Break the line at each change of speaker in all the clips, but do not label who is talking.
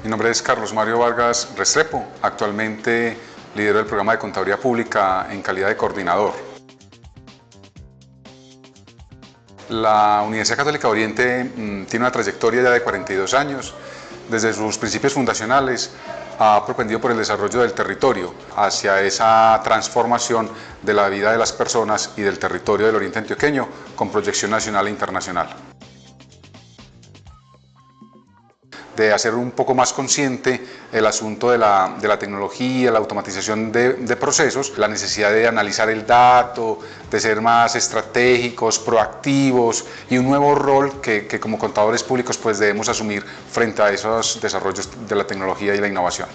Mi nombre es Carlos Mario Vargas Restrepo, actualmente lidero el programa de Contaduría Pública en calidad de coordinador. La Universidad Católica de Oriente tiene una trayectoria ya de 42 años. Desde sus principios fundacionales ha propendido por el desarrollo del territorio hacia esa transformación de la vida de las personas y del territorio del Oriente Antioqueño con proyección nacional e internacional. De hacer un poco más consciente el asunto de la tecnología, la automatización de procesos, la necesidad de analizar el dato, de ser más estratégicos, proactivos y un nuevo rol que como contadores públicos pues debemos asumir frente a esos desarrollos de la tecnología y la innovación.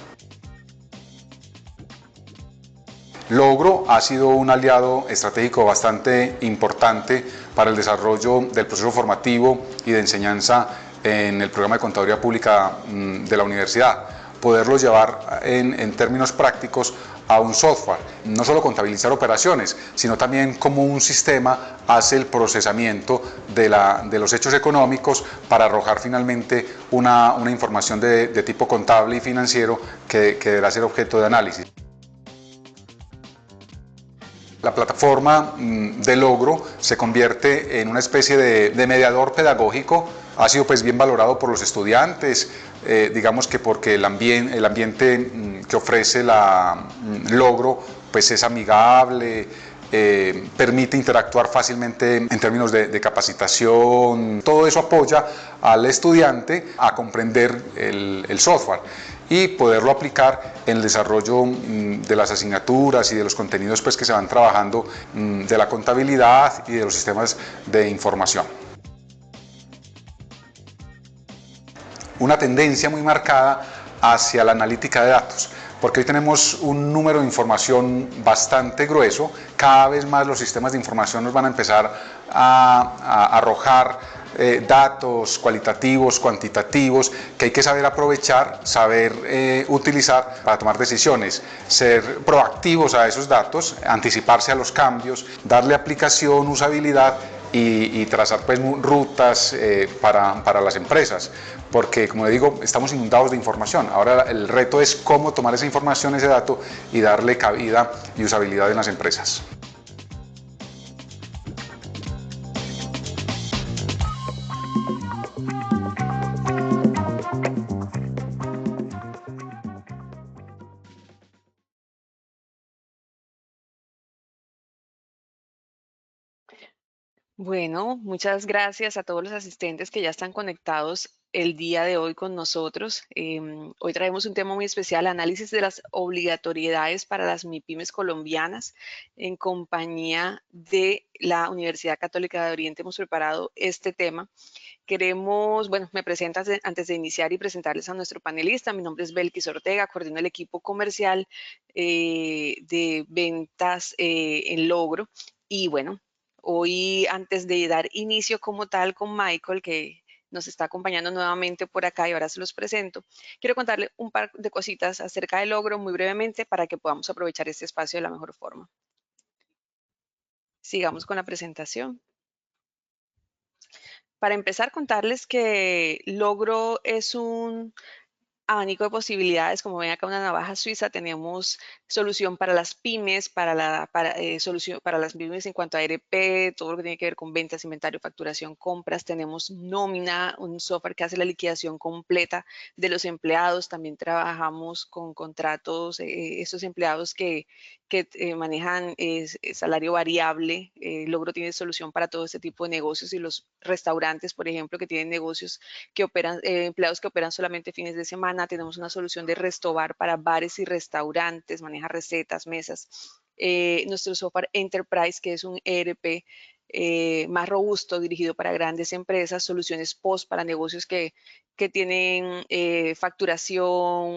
Logro ha sido un aliado estratégico bastante importante para el desarrollo del proceso formativo y de enseñanza en el programa de Contaduría Pública de la universidad. Poderlo llevar en términos prácticos a un software, no solo contabilizar operaciones, sino también cómo un sistema hace el procesamiento de los hechos económicos para arrojar finalmente una información de tipo contable y financiero que deberá ser objeto de análisis. La plataforma de Logro se convierte en una especie de mediador pedagógico, ha sido pues bien valorado por los estudiantes, digamos que porque el ambiente que ofrece la Logro pues es amigable, permite interactuar fácilmente en términos de capacitación, todo eso apoya al estudiante a comprender el software y poderlo aplicar en el desarrollo de las asignaturas y de los contenidos pues, que se van trabajando de la contabilidad y de los sistemas de información. Una tendencia muy marcada hacia la analítica de datos, porque hoy tenemos un número de información bastante grueso, cada vez más los sistemas de información nos van a empezar a arrojar datos cualitativos, cuantitativos, que hay que saber aprovechar, saber utilizar para tomar decisiones, ser proactivos a esos datos, anticiparse a los cambios, darle aplicación, usabilidad y trazar pues, rutas para las empresas, porque como le digo, estamos inundados de información. Ahora el reto es cómo tomar esa información, ese dato y darle cabida y usabilidad en las empresas.
Bueno, muchas gracias a todos los asistentes que ya están conectados el día de hoy con nosotros. Hoy traemos un tema muy especial, análisis de las obligatoriedades para las MIPYMES colombianas. En compañía de la Universidad Católica de Oriente hemos preparado este tema. Queremos, bueno, me presento antes de iniciar y presentarles a nuestro panelista. Mi nombre es Belkis Ortega, coordino el equipo comercial de ventas en Logro. Y bueno, hoy, antes de dar inicio como tal con Michael, que nos está acompañando nuevamente por acá y ahora se los presento, quiero contarle un par de cositas acerca del Logro muy brevemente para que podamos aprovechar este espacio de la mejor forma. Sigamos con la presentación. Para empezar, contarles que Logro es un abanico de posibilidades. Como ven acá, una navaja suiza. Tenemos solución para las pymes, solución para las pymes en cuanto a ERP, todo lo que tiene que ver con ventas, inventario, facturación, compras. Tenemos nómina, un software que hace la liquidación completa de los empleados. También trabajamos con contratos, esos empleados que manejan salario variable. Logro tiene solución para todo este tipo de negocios, y los restaurantes, por ejemplo, que tienen negocios que operan, empleados que operan solamente fines de semana. Tenemos una solución de Restobar para bares y restaurantes, maneja recetas, mesas. Nuestro software Enterprise, que es un ERP más robusto, dirigido para grandes empresas. Soluciones POS para negocios que tienen facturación,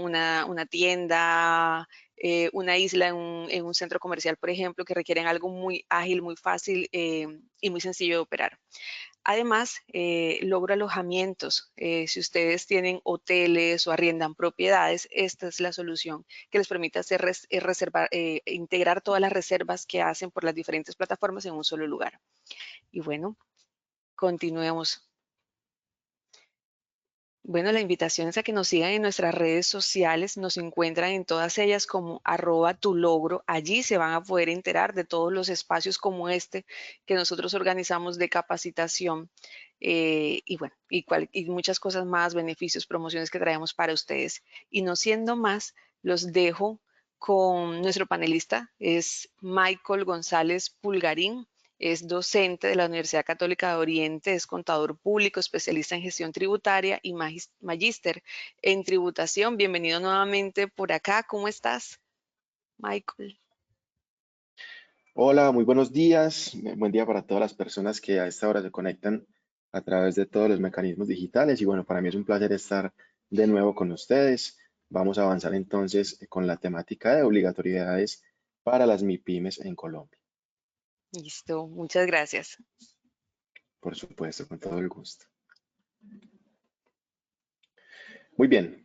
una tienda, una isla en un centro comercial, por ejemplo, que requieren algo muy ágil, muy fácil y muy sencillo de operar. Además, logro alojamientos. Si ustedes tienen hoteles o arriendan propiedades, esta es la solución que les permite integrar todas las reservas que hacen por las diferentes plataformas en un solo lugar. Y bueno, continuemos. Bueno, la invitación es a que nos sigan en nuestras redes sociales, nos encuentran en todas ellas como @tulogro. Allí se van a poder enterar de todos los espacios como este que nosotros organizamos de capacitación y bueno, y muchas cosas más, beneficios, promociones que traemos para ustedes. Y no siendo más, los dejo con nuestro panelista, es Michael González Pulgarín. Es docente de la Universidad Católica de Oriente, es contador público, especialista en gestión tributaria y magíster en tributación. Bienvenido nuevamente por acá. ¿Cómo estás, Michael?
Hola, muy buenos días. Buen día para todas las personas que a esta hora se conectan a través de todos los mecanismos digitales. Y bueno, para mí es un placer estar de nuevo con ustedes. Vamos a avanzar entonces con la temática de obligatoriedades para las MIPYMES en Colombia.
Listo, muchas gracias.
Por supuesto, con todo el gusto. Muy bien.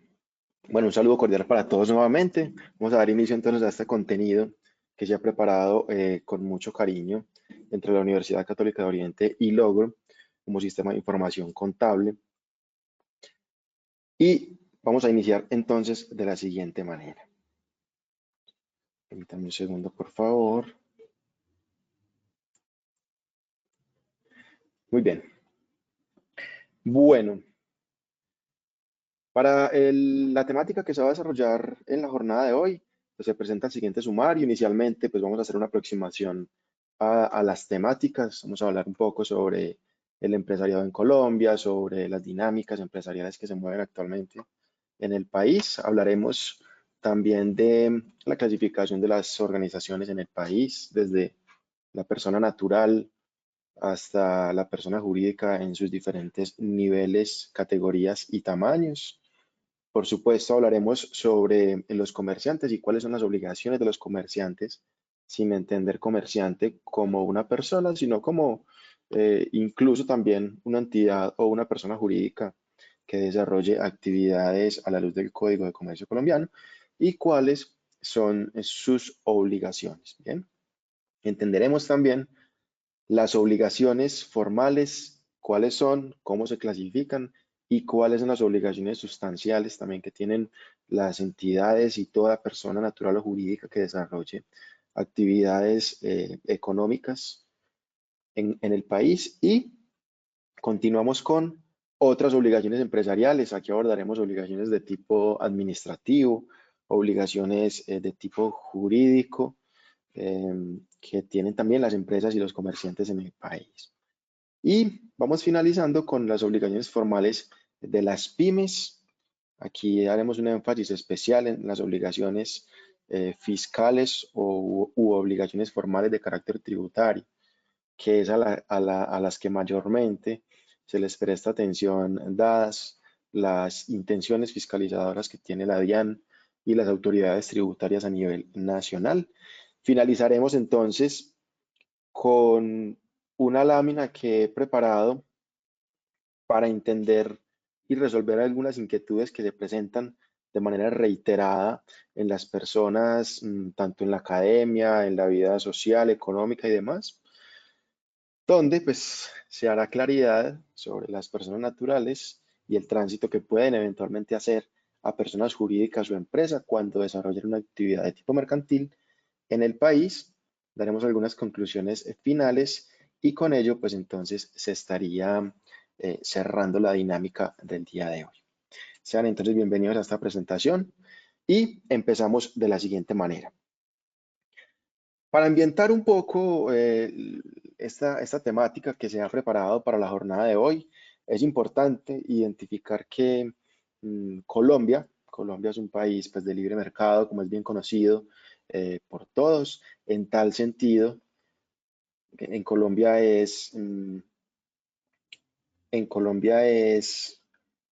Bueno, un saludo cordial para todos nuevamente. Vamos a dar inicio entonces a este contenido que se ha preparado con mucho cariño entre la Universidad Católica de Oriente y Logro como sistema de información contable. Y vamos a iniciar entonces de la siguiente manera. Permítanme un segundo, por favor. Muy bien. Bueno, para la temática que se va a desarrollar en la jornada de hoy, pues se presenta el siguiente sumario. Inicialmente, pues vamos a hacer una aproximación a las temáticas. Vamos a hablar un poco sobre el empresariado en Colombia, sobre las dinámicas empresariales que se mueven actualmente en el país. Hablaremos también de la clasificación de las organizaciones en el país, desde la persona natural hasta la persona jurídica en sus diferentes niveles, categorías y tamaños. Por supuesto, hablaremos sobre los comerciantes y cuáles son las obligaciones de los comerciantes, sin entender comerciante como una persona, sino como incluso también una entidad o una persona jurídica que desarrolle actividades a la luz del Código de Comercio colombiano y cuáles son sus obligaciones. Bien, entenderemos también las obligaciones formales, cuáles son, cómo se clasifican y cuáles son las obligaciones sustanciales también que tienen las entidades y toda persona natural o jurídica que desarrolle actividades económicas en el país. Y continuamos con otras obligaciones empresariales. Aquí abordaremos obligaciones de tipo administrativo, obligaciones de tipo jurídico que tienen también las empresas y los comerciantes en el país. Y vamos finalizando con las obligaciones formales de las pymes. Aquí haremos un énfasis especial en las obligaciones fiscales u obligaciones formales de carácter tributario, que es a las que mayormente se les presta atención dadas las intenciones fiscalizadoras que tiene la DIAN y las autoridades tributarias a nivel nacional. Finalizaremos entonces con una lámina que he preparado para entender y resolver algunas inquietudes que se presentan de manera reiterada en las personas, tanto en la academia, en la vida social, económica y demás, donde pues se hará claridad sobre las personas naturales y el tránsito que pueden eventualmente hacer a personas jurídicas o empresas cuando desarrollen una actividad de tipo mercantil en el país. Daremos algunas conclusiones finales y con ello pues entonces se estaría cerrando la dinámica del día de hoy. Sean entonces bienvenidos a esta presentación y empezamos de la siguiente manera. Para ambientar un poco esta temática que se ha preparado para la jornada de hoy, es importante identificar que Colombia es un país pues, de libre mercado, como es bien conocido por todos. En tal sentido, en Colombia es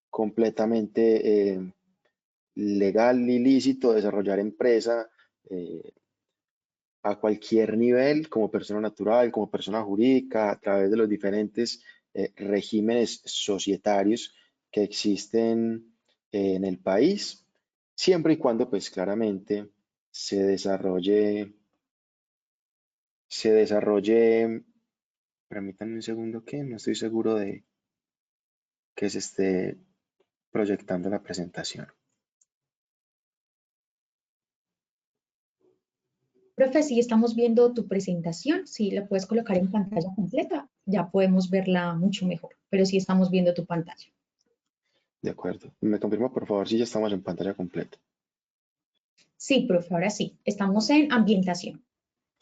completamente legal y lícito desarrollar empresa a cualquier nivel, como persona natural, como persona jurídica, a través de los diferentes regímenes societarios que existen en el país, siempre y cuando, pues claramente, se desarrolle, permítanme un segundo que no estoy seguro de que se esté proyectando la presentación.
Profe, sí estamos viendo tu presentación, si la puedes colocar en pantalla completa, ya podemos verla mucho mejor, pero sí estamos viendo tu pantalla.
De acuerdo. ¿Me confirma, por favor, si ya estamos en pantalla completa?
Sí, profe, ahora sí, estamos en ambientación.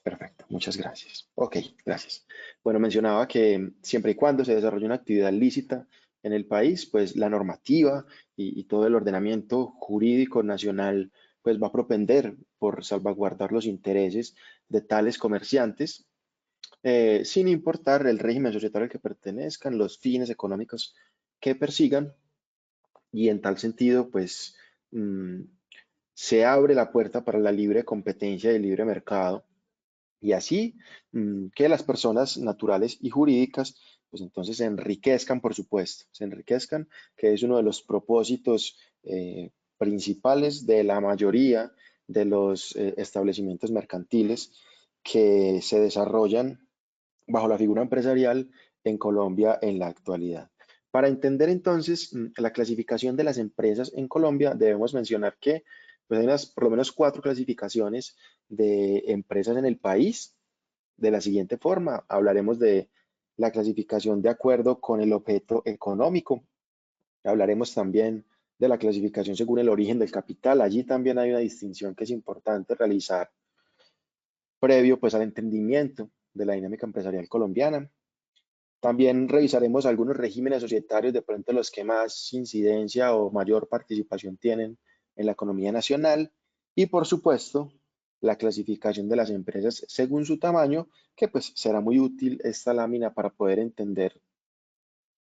Perfecto, muchas gracias. Ok, gracias. Bueno, mencionaba que siempre y cuando se desarrolle una actividad lícita en el país, pues la normativa y todo el ordenamiento jurídico nacional pues va a propender por salvaguardar los intereses de tales comerciantes, sin importar el régimen societario al que pertenezcan, los fines económicos que persigan, y en tal sentido, pues se abre la puerta para la libre competencia y el libre mercado, y así que las personas naturales y jurídicas, pues entonces se enriquezcan, por supuesto, se enriquezcan, que es uno de los propósitos principales de la mayoría de los establecimientos mercantiles que se desarrollan bajo la figura empresarial en Colombia en la actualidad. Para entender entonces la clasificación de las empresas en Colombia, debemos mencionar que pues, hay por lo menos 4 clasificaciones de empresas en el país. De la siguiente forma, hablaremos de la clasificación de acuerdo con el objeto económico. Hablaremos también de la clasificación según el origen del capital. Allí también hay una distinción que es importante realizar previo pues al entendimiento de la dinámica empresarial colombiana. También revisaremos algunos regímenes societarios, de pronto los que más incidencia o mayor participación tienen en la economía nacional. Y por supuesto, la clasificación de las empresas según su tamaño, que pues será muy útil esta lámina para poder entender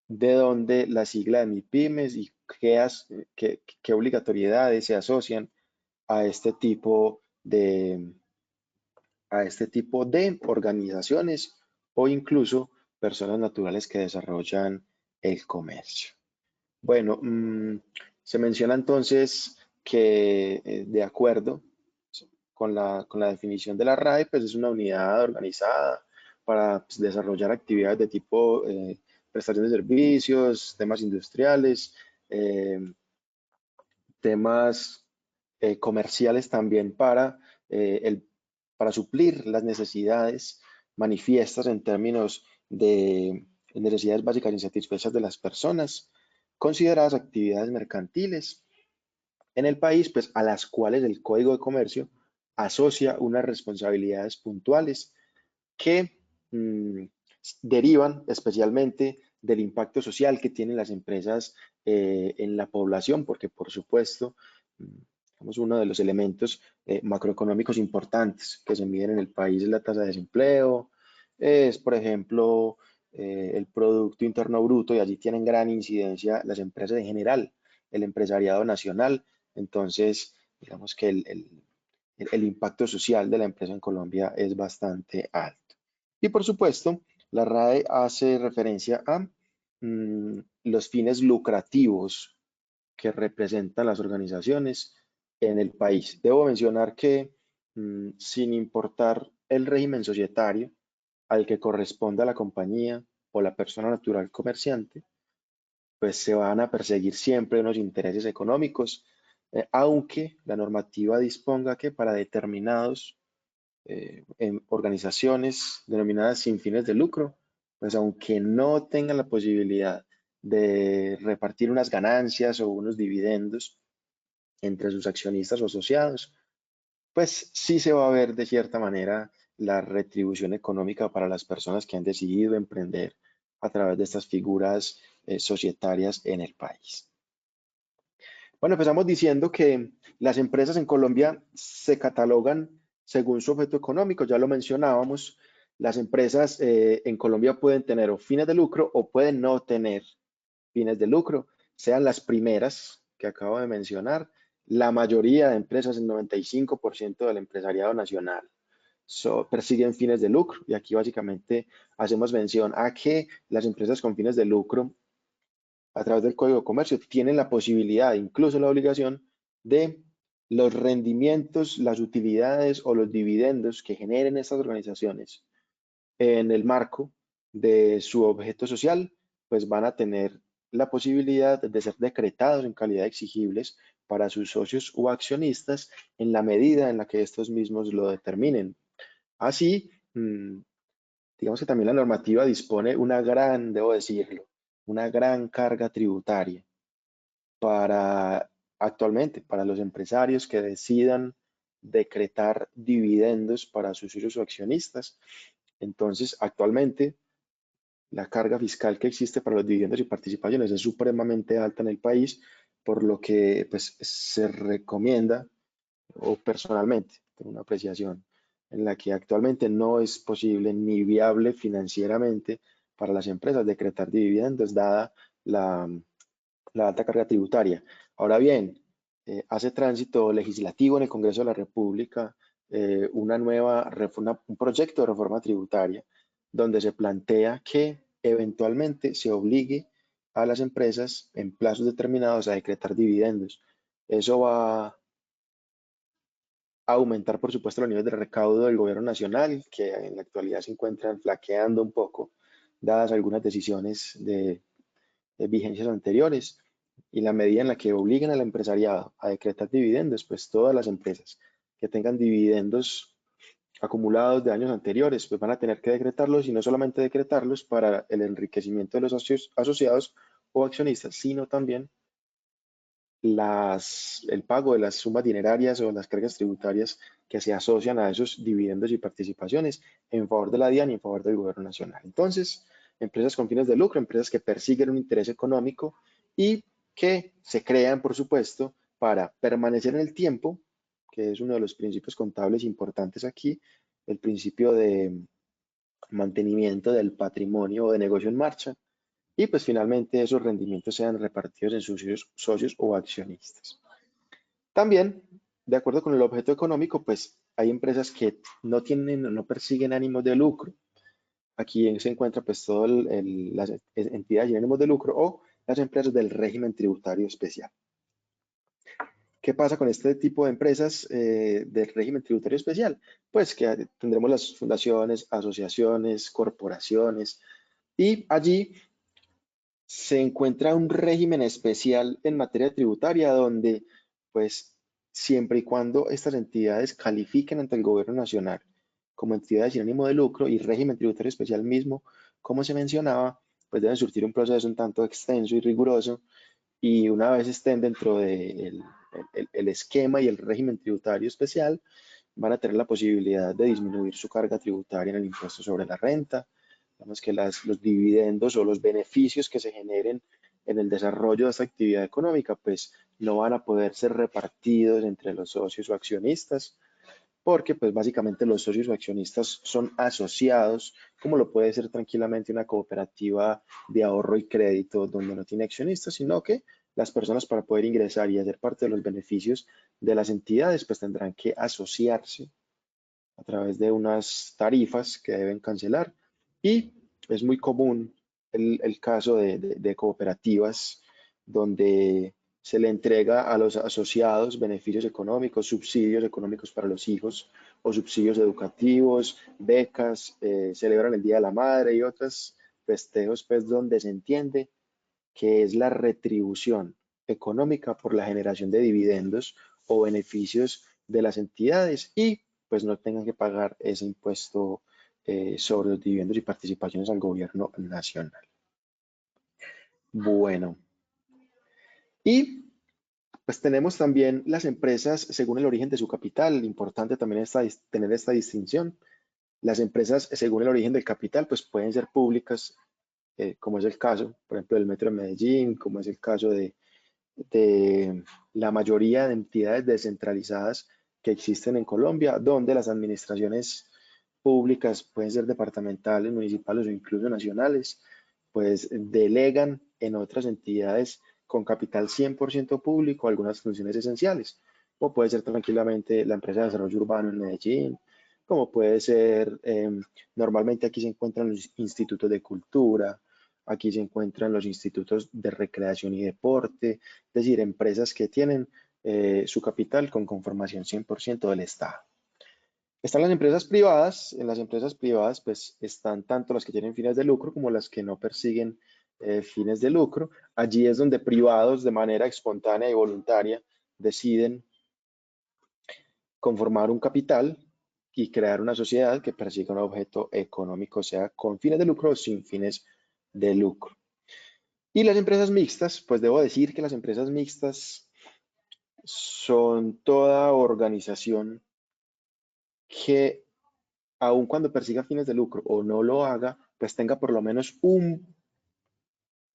de dónde la sigla de MIPYMES y qué obligatoriedades se asocian a este tipo de organizaciones o incluso personas naturales que desarrollan el comercio. Bueno, se menciona entonces que de acuerdo con la definición de la RAE, pues es una unidad organizada para pues, desarrollar actividades de tipo prestación de servicios, temas industriales, temas comerciales también para suplir las necesidades manifiestas en términos de necesidades básicas insatisfechas de las personas, consideradas actividades mercantiles en el país, pues a las cuales el Código de Comercio asocia unas responsabilidades puntuales que derivan especialmente del impacto social que tienen las empresas en la población, porque por supuesto, es uno de los elementos macroeconómicos importantes que se miden en el país es la tasa de desempleo, es por ejemplo el Producto Interno Bruto, y allí tienen gran incidencia las empresas en general, el empresariado nacional. Entonces, digamos que el impacto social de la empresa en Colombia es bastante alto. Y por supuesto, la RAE hace referencia a los fines lucrativos que representan las organizaciones en el país. Debo mencionar que sin importar el régimen societario al que corresponda la compañía o la persona natural comerciante, pues se van a perseguir siempre unos intereses económicos, aunque la normativa disponga que para determinados en organizaciones denominadas sin fines de lucro, pues aunque no tengan la posibilidad de repartir unas ganancias o unos dividendos entre sus accionistas o asociados, pues sí se va a ver de cierta manera la retribución económica para las personas que han decidido emprender a través de estas figuras societarias en el país. Bueno, empezamos diciendo que las empresas en Colombia se catalogan según su objeto económico, ya lo mencionábamos. Las empresas en Colombia pueden tener o fines de lucro o pueden no tener fines de lucro, sean las primeras que acabo de mencionar. La mayoría de empresas, el 95% del empresariado nacional, persiguen fines de lucro, y aquí básicamente hacemos mención a que las empresas con fines de lucro a través del Código de Comercio tienen la posibilidad, incluso la obligación, de los rendimientos, las utilidades o los dividendos que generen estas organizaciones en el marco de su objeto social, pues van a tener la posibilidad de ser decretados en calidad de exigibles para sus socios o accionistas en la medida en la que estos mismos lo determinen. Así, digamos que también la normativa dispone una gran, debo decirlo, una gran carga tributaria para actualmente, para los empresarios que decidan decretar dividendos para sus socios o accionistas. Entonces, actualmente, la carga fiscal que existe para los dividendos y participaciones es supremamente alta en el país, por lo que pues, se recomienda, o personalmente, tengo una apreciación, en la que actualmente no es posible ni viable financieramente para las empresas decretar dividendos, dada la alta carga tributaria. Ahora bien, hace tránsito legislativo en el Congreso de la República un proyecto de reforma tributaria donde se plantea que eventualmente se obligue a las empresas en plazos determinados a decretar dividendos. Eso va a aumentar, por supuesto, los niveles de recaudo del gobierno nacional, que en la actualidad se encuentran flaqueando un poco, dadas algunas decisiones de vigencias anteriores, y la medida en la que obliguen al empresariado a decretar dividendos, pues todas las empresas que tengan dividendos acumulados de años anteriores, pues van a tener que decretarlos, y no solamente decretarlos para el enriquecimiento de los socios asociados o accionistas, sino también el pago de las sumas dinerarias o las cargas tributarias que se asocian a esos dividendos y participaciones en favor de la DIAN y en favor del gobierno nacional. Entonces, empresas con fines de lucro, empresas que persiguen un interés económico y que se crean, por supuesto, para permanecer en el tiempo, que es uno de los principios contables importantes aquí, el principio de mantenimiento del patrimonio o de negocio en marcha, y pues finalmente esos rendimientos sean repartidos en sus socios o accionistas. También, de acuerdo con el objeto económico, pues hay empresas que no persiguen ánimos de lucro. Aquí se encuentra pues todas las entidades sin ánimos de lucro o las empresas del régimen tributario especial. ¿Qué pasa con este tipo de empresas del régimen tributario especial? Pues que tendremos las fundaciones, asociaciones, corporaciones, y allí se encuentra un régimen especial en materia tributaria donde, pues, siempre y cuando estas entidades califiquen ante el gobierno nacional como entidades sin ánimo de lucro y régimen tributario especial mismo, como se mencionaba, pues deben surtir un proceso un tanto extenso y riguroso, y una vez estén dentro del el esquema y el régimen tributario especial, van a tener la posibilidad de disminuir su carga tributaria en el impuesto sobre la renta. Digamos que los dividendos o los beneficios que se generen en el desarrollo de esta actividad económica, pues no van a poder ser repartidos entre los socios o accionistas, porque pues básicamente los socios o accionistas son asociados, como lo puede ser tranquilamente una cooperativa de ahorro y crédito donde no tiene accionistas, sino que las personas, para poder ingresar y hacer parte de los beneficios de las entidades, pues tendrán que asociarse a través de unas tarifas que deben cancelar. Y es muy común el caso de cooperativas donde se le entrega a los asociados beneficios económicos, subsidios económicos para los hijos o subsidios educativos, becas, celebran el Día de la Madre y otros festejos, pues donde se entiende que es la retribución económica por la generación de dividendos o beneficios de las entidades, y pues no tengan que pagar ese impuesto sobre los dividendos y participaciones al gobierno nacional. Bueno, y pues tenemos también las empresas según el origen de su capital. Importante también tener esta distinción. Las empresas según el origen del capital pues pueden ser públicas, como es el caso, por ejemplo, del Metro de Medellín, como es el caso de la mayoría de entidades descentralizadas que existen en Colombia, donde las administraciones públicas, pueden ser departamentales, municipales o incluso nacionales, pues delegan en otras entidades con capital 100% público algunas funciones esenciales, como puede ser tranquilamente la empresa de desarrollo urbano en Medellín, como puede ser, normalmente aquí se encuentran los institutos de cultura, aquí se encuentran los institutos de recreación y deporte, es decir, empresas que tienen su capital con conformación 100% del Estado. Están las empresas privadas. En las empresas privadas pues están tanto las que tienen fines de lucro como las que no persiguen fines de lucro. Allí es donde privados de manera espontánea y voluntaria deciden conformar un capital y crear una sociedad que persiga un objeto económico, sea con fines de lucro o sin fines de lucro. Y las empresas mixtas, pues debo decir que las empresas mixtas son toda organización que, aun cuando persiga fines de lucro o no lo haga, pues tenga por lo menos un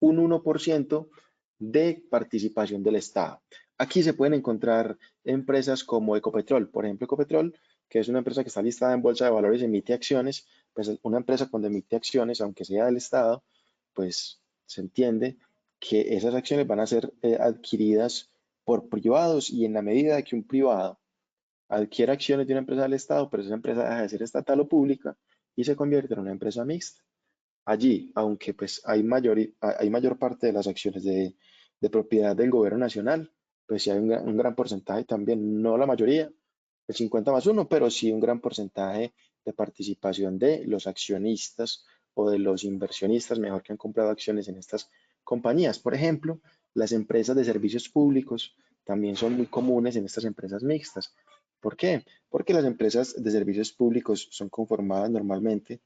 1% de participación del Estado. Aquí se pueden encontrar empresas como Ecopetrol. Por ejemplo, Ecopetrol, que es una empresa que está listada en Bolsa de Valores y emite acciones, pues una empresa cuando emite acciones, aunque sea del Estado, pues se entiende que esas acciones van a ser adquiridas por privados, y en la medida que un privado adquiere acciones de una empresa del Estado, pero esa empresa deja de ser estatal o pública y se convierte en una empresa mixta. Allí, aunque pues hay mayor parte de las acciones de propiedad del gobierno nacional, pues sí hay un gran porcentaje también, no la mayoría, el 50+1, pero sí un gran porcentaje de participación de los accionistas o de los inversionistas, mejor, que han comprado acciones en estas compañías. Por ejemplo, las empresas de servicios públicos también son muy comunes en estas empresas mixtas. ¿Por qué? Porque las empresas de servicios públicos son conformadas normalmente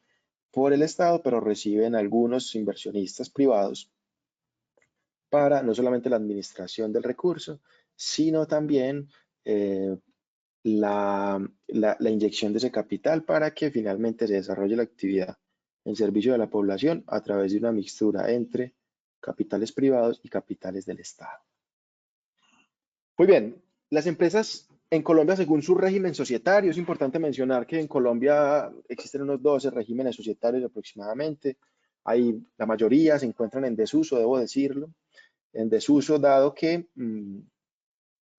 por el Estado, pero reciben algunos inversionistas privados para no solamente la administración del recurso, sino también eh, la inyección de ese capital para que finalmente se desarrolle la actividad en servicio de la población a través de una mixtura entre capitales privados y capitales del Estado. Muy bien, las empresas en Colombia, según su régimen societario, es importante mencionar que en Colombia existen unos 12 regímenes societarios aproximadamente. La mayoría se encuentran en desuso, debo decirlo, en desuso dado que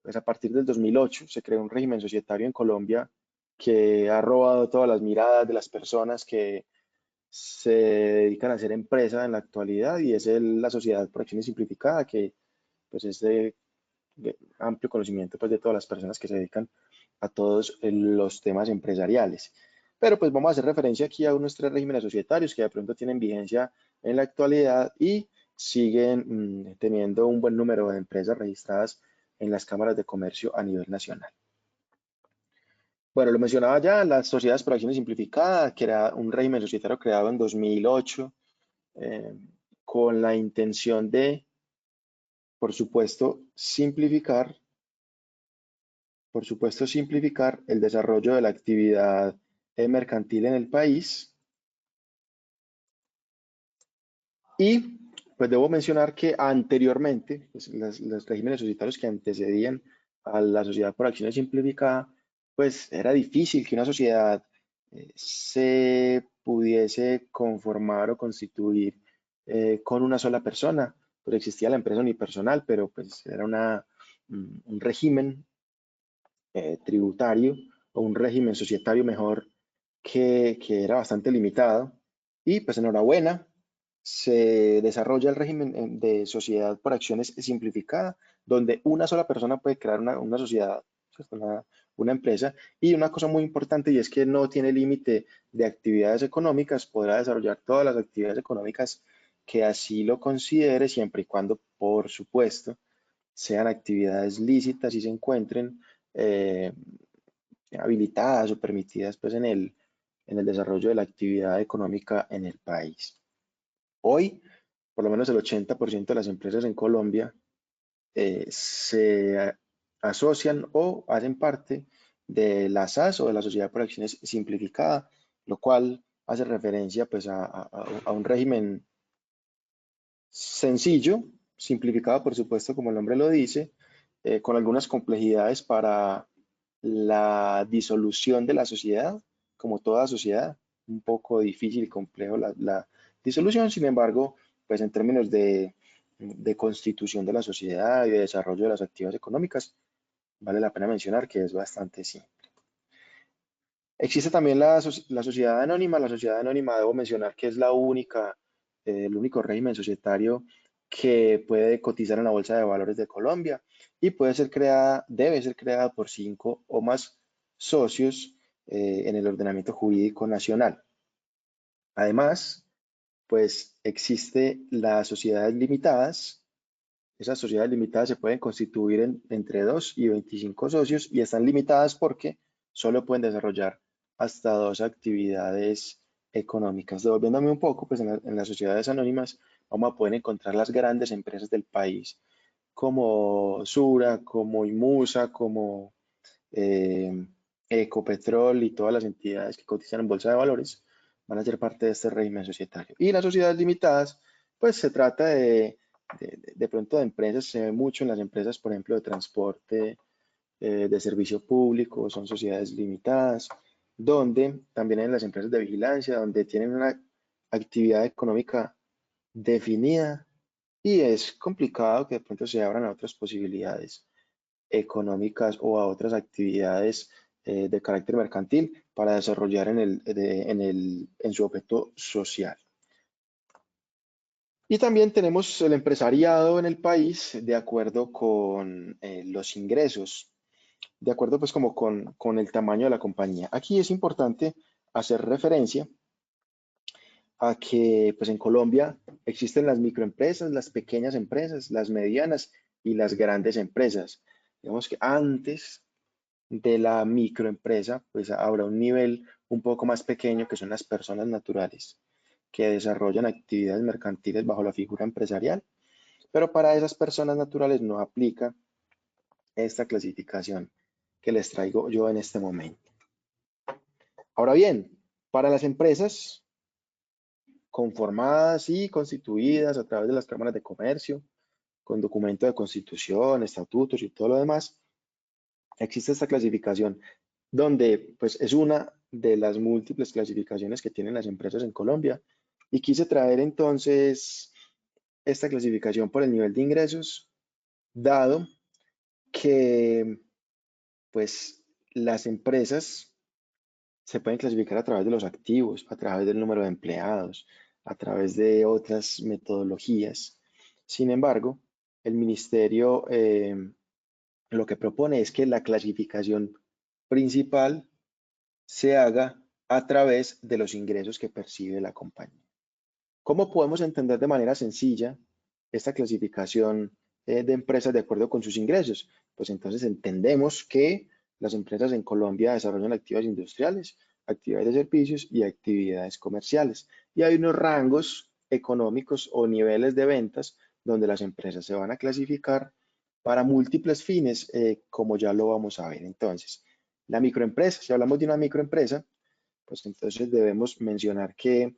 pues a partir del 2008 se creó un régimen societario en Colombia que ha robado todas las miradas de las personas que se dedican a hacer empresa en la actualidad, y es la sociedad por acciones simplificada, que pues es de amplio conocimiento pues de todas las personas que se dedican a todos los temas empresariales. Pero pues vamos a hacer referencia aquí a unos 3 regímenes societarios que de pronto tienen vigencia en la actualidad y siguen teniendo un buen número de empresas registradas en las cámaras de comercio a nivel nacional. Bueno, lo mencionaba ya, las sociedades por acciones simplificadas, que era un régimen societario creado en 2008 con la intención de, por supuesto, simplificar el desarrollo de la actividad mercantil en el país. Y pues debo mencionar que anteriormente, pues, los regímenes societarios que antecedían a la sociedad por acciones simplificada, pues era difícil que una sociedad se pudiese conformar o constituir con una sola persona. Pues existía la empresa unipersonal, pero pues era un régimen tributario, o un régimen societario mejor, que era bastante limitado. Y pues enhorabuena, se desarrolla el régimen de sociedad por acciones simplificada, donde una sola persona puede crear una sociedad, una empresa. Y una cosa muy importante, y es que no tiene límite de actividades económicas, podrá desarrollar todas las actividades económicas que así lo considere, siempre y cuando, por supuesto, sean actividades lícitas y se encuentren eh, habilitadas o permitidas pues en el desarrollo de la actividad económica en el país. Hoy, por lo menos el 80% de las empresas en Colombia se asocian o hacen parte de la SAS, o de la Sociedad por Acciones Simplificada, lo cual hace referencia pues a un régimen sencillo, simplificado por supuesto como el nombre lo dice, con algunas complejidades para la disolución de la sociedad, como toda sociedad, un poco difícil y complejo la disolución. Sin embargo, pues en términos de constitución de la sociedad y de desarrollo de las actividades económicas, vale la pena mencionar que es bastante simple. Existe también la sociedad anónima. La sociedad anónima, debo mencionar que es el único régimen societario que puede cotizar en la Bolsa de Valores de Colombia, y debe ser creada por 5 o más socios en el ordenamiento jurídico nacional. Además, pues existe las sociedades limitadas. Esas sociedades limitadas se pueden constituir entre 2 y 25 socios y están limitadas porque solo pueden desarrollar hasta 2 actividades económicas. Devolviéndome un poco, pues en las sociedades anónimas vamos a poder encontrar las grandes empresas del país, como Sura, como Imusa, como Ecopetrol y todas las entidades que cotizan en bolsa de valores van a ser parte de este régimen societario. Y las sociedades limitadas, pues se trata de pronto de empresas, se ve mucho en las empresas, por ejemplo, de transporte, de servicio público, son sociedades limitadas, donde también en las empresas de vigilancia, donde tienen una actividad económica definida y es complicado que de pronto se abran a otras posibilidades económicas o a otras actividades de carácter mercantil para desarrollar en su objeto social. Y también tenemos el empresariado en el país de acuerdo con los ingresos, de acuerdo pues como con el tamaño de la compañía. Aquí es importante hacer referencia a que pues en Colombia existen las microempresas, las pequeñas empresas, las medianas y las grandes empresas. Digamos que antes de la microempresa, pues habrá un nivel un poco más pequeño que son las personas naturales que desarrollan actividades mercantiles bajo la figura empresarial, pero para esas personas naturales no aplica esta clasificación que les traigo yo en este momento. Ahora bien, para las empresas conformadas y constituidas a través de las cámaras de comercio, con documento de constitución, estatutos y todo lo demás, existe esta clasificación donde pues es una de las múltiples clasificaciones que tienen las empresas en Colombia y quise traer entonces esta clasificación por el nivel de ingresos, dado que pues las empresas se pueden clasificar a través de los activos, a través del número de empleados, a través de otras metodologías. Sin embargo, el ministerio lo que propone es que la clasificación principal se haga a través de los ingresos que percibe la compañía. ¿Cómo podemos entender de manera sencilla esta clasificación de empresas de acuerdo con sus ingresos? Pues entonces entendemos que las empresas en Colombia desarrollan actividades industriales, actividades de servicios y actividades comerciales. Y hay unos rangos económicos o niveles de ventas donde las empresas se van a clasificar para múltiples fines, como ya lo vamos a ver. Entonces, la microempresa, si hablamos de una microempresa, pues entonces debemos mencionar que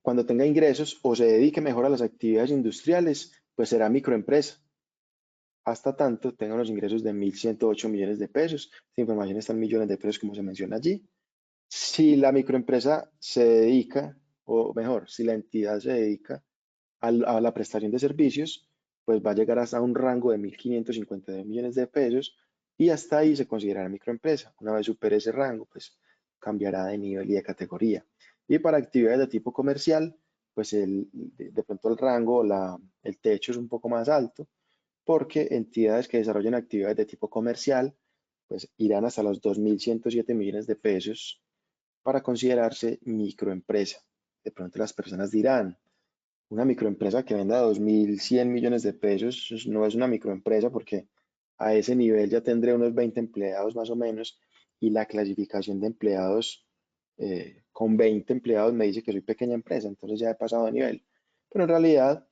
cuando tenga ingresos o se dedique mejor a las actividades industriales, pues será microempresa. Hasta tanto tenga unos ingresos de 1.108 millones de pesos. Esta información está en millones de pesos como se menciona allí. Si la microempresa se dedica, o mejor, si la entidad se dedica a la prestación de servicios, pues va a llegar hasta un rango de 1.552 millones de pesos y hasta ahí se considerará microempresa. Una vez supere ese rango, pues cambiará de nivel y de categoría. Y para actividades de tipo comercial, pues de pronto el rango, el techo es un poco más alto, porque entidades que desarrollen actividades de tipo comercial, pues irán hasta los 2.107 millones de pesos para considerarse microempresa. De pronto las personas dirán, una microempresa que venda 2.100 millones de pesos no es una microempresa porque a ese nivel ya tendré unos 20 empleados más o menos y la clasificación de empleados con 20 empleados me dice que soy pequeña empresa, entonces ya he pasado de nivel. Pero en realidad,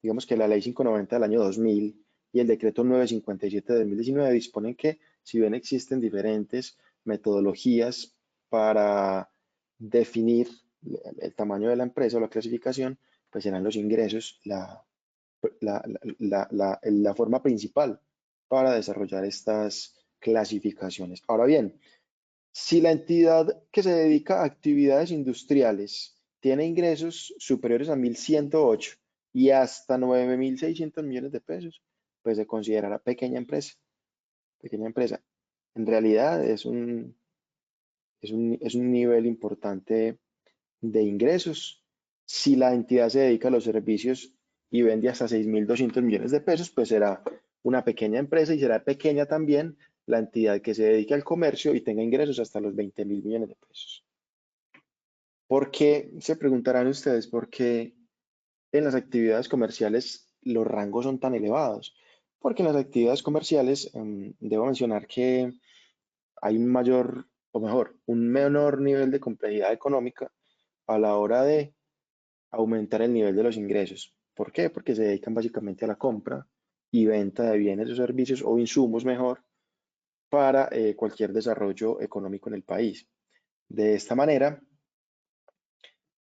digamos que la ley 590 del año 2000 y el decreto 957 de 2019 disponen que si bien existen diferentes metodologías para definir el tamaño de la empresa o la clasificación, pues serán los ingresos la forma principal para desarrollar estas clasificaciones. Ahora bien, si la entidad que se dedica a actividades industriales tiene ingresos superiores a 1.108 y hasta 9.600 millones de pesos, pues se considerará pequeña empresa. Pequeña empresa. En realidad es un nivel importante de ingresos. Si la entidad se dedica a los servicios y vende hasta 6.200 millones de pesos, pues será una pequeña empresa y será pequeña también la entidad que se dedique al comercio y tenga ingresos hasta los 20.000 millones de pesos. ¿Por qué? Se preguntarán ustedes, ¿por qué en las actividades comerciales los rangos son tan elevados? Porque en las actividades comerciales debo mencionar que hay un mayor, o mejor, un menor nivel de complejidad económica a la hora de aumentar el nivel de los ingresos. ¿Por qué? Porque se dedican básicamente a la compra y venta de bienes o servicios o insumos mejor para cualquier desarrollo económico en el país. De esta manera,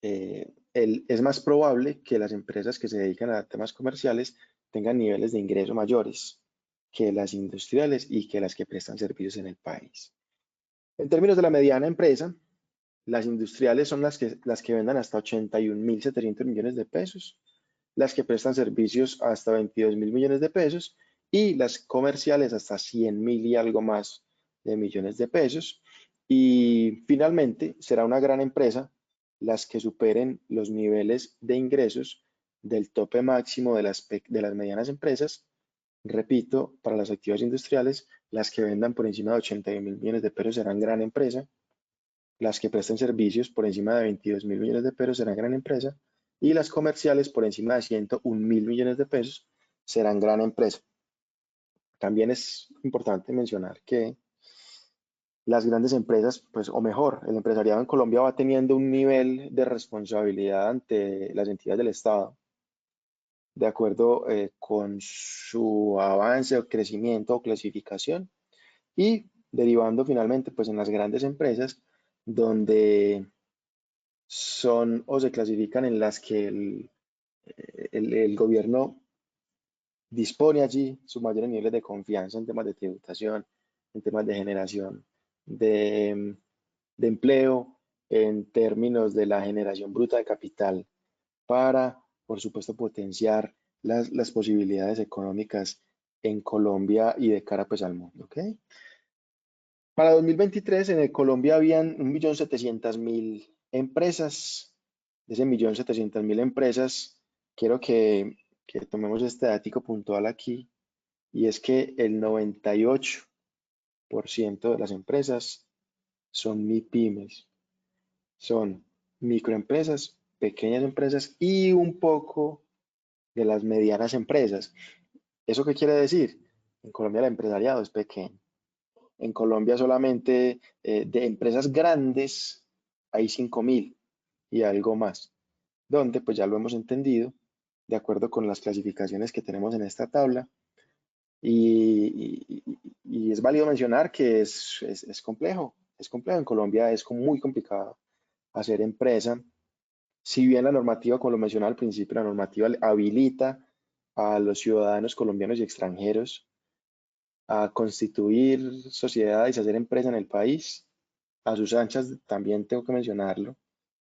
es más probable que las empresas que se dedican a temas comerciales tengan niveles de ingreso mayores que las industriales y que las que prestan servicios en el país. En términos de la mediana empresa, las industriales son las que vendan hasta 81.700 millones de pesos, las que prestan servicios hasta 22.000 millones de pesos y las comerciales hasta 100.000 y algo más de millones de pesos. Y finalmente será una gran empresa las que superen los niveles de ingresos del tope máximo de las medianas empresas. Repito, para las actividades industriales, las que vendan por encima de 81.000 millones de pesos serán gran empresa, las que presten servicios por encima de 22.000 millones de pesos serán gran empresa y las comerciales por encima de 101.000 millones de pesos serán gran empresa. También es importante mencionar que las grandes empresas, pues, o mejor, el empresariado en Colombia va teniendo un nivel de responsabilidad ante las entidades del Estado, de acuerdo con su avance o crecimiento o clasificación y derivando finalmente, pues, en las grandes empresas donde son o se clasifican en las que el gobierno dispone allí sus mayores niveles de confianza en temas de tributación, en temas de generación de empleo, en términos de la generación bruta de capital para, por supuesto, potenciar las posibilidades económicas en Colombia y de cara pues al mundo. ¿Okay? Para 2023 en Colombia habían 1.700.000 empresas. De ese 1.700.000 empresas, quiero que tomemos este dato puntual aquí, y es que el 98% de las empresas son MIPYMES, son microempresas, pequeñas empresas y un poco de las medianas empresas. ¿Eso qué quiere decir? En Colombia el empresariado es pequeño. En Colombia solamente de empresas grandes hay 5.000 y algo más, donde pues ya lo hemos entendido de acuerdo con las clasificaciones que tenemos en esta tabla y es válido mencionar que es complejo, en Colombia es muy complicado hacer empresa, si bien la normativa, como lo mencionaba al principio, la normativa habilita a los ciudadanos colombianos y extranjeros a constituir sociedades y hacer empresa en el país, a sus anchas también tengo que mencionarlo,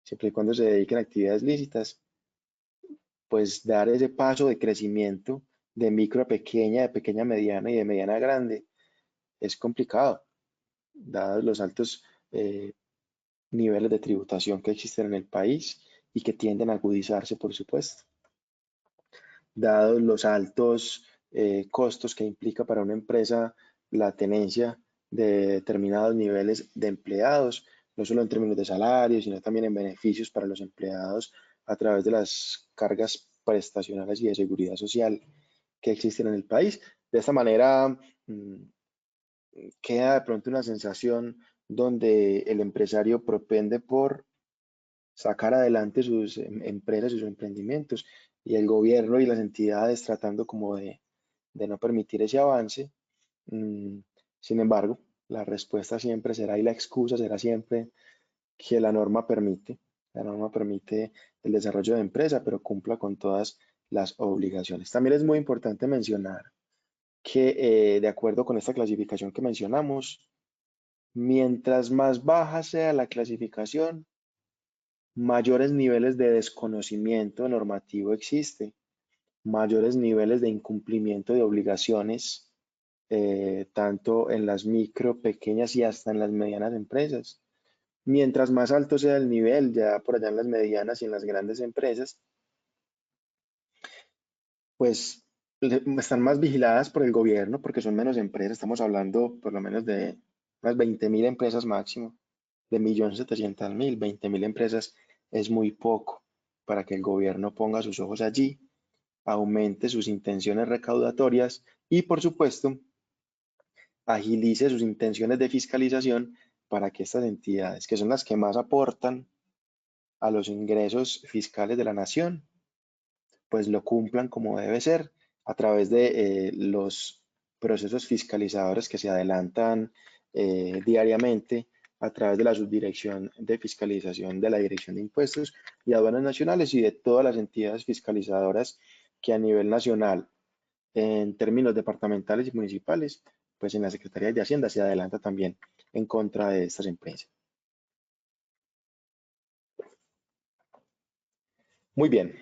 siempre y cuando se dediquen a actividades lícitas, pues dar ese paso de crecimiento de micro a pequeña, de pequeña a mediana y de mediana a grande es complicado, dados los altos niveles de tributación que existen en el país y que tienden a agudizarse, por supuesto. Dados los altos costos que implica para una empresa la tenencia de determinados niveles de empleados, no solo en términos de salarios, sino también en beneficios para los empleados a través de las cargas prestacionales y de seguridad social que existen en el país. De esta manera, queda de pronto una sensación donde el empresario propende por sacar adelante sus empresas y sus emprendimientos y el gobierno y las entidades tratando como de no permitir ese avance. Sin embargo, la respuesta siempre será y la excusa será siempre que la norma permite el desarrollo de empresa, pero cumpla con todas las obligaciones. También es muy importante mencionar que de acuerdo con esta clasificación que mencionamos, mientras más baja sea la clasificación, mayores niveles de desconocimiento normativo existe, mayores niveles de incumplimiento de obligaciones, tanto en las micro, pequeñas y hasta en las medianas empresas. Mientras más alto sea el nivel, ya por allá en las medianas y en las grandes empresas, pues están más vigiladas por el gobierno porque son menos empresas. Estamos hablando por lo menos de unas 20.000 empresas máximo, de 1.700.000, 20.000 empresas es muy poco para que el gobierno ponga sus ojos allí, aumente sus intenciones recaudatorias y, por supuesto, agilice sus intenciones de fiscalización para que estas entidades, que son las que más aportan a los ingresos fiscales de la nación, pues lo cumplan como debe ser a través de los procesos fiscalizadores que se adelantan diariamente a través de la Subdirección de Fiscalización de la Dirección de Impuestos y Aduanas Nacionales y de todas las entidades fiscalizadoras que a nivel nacional, en términos departamentales y municipales, pues en la Secretaría de Hacienda se adelanta también en contra de estas empresas. Muy bien.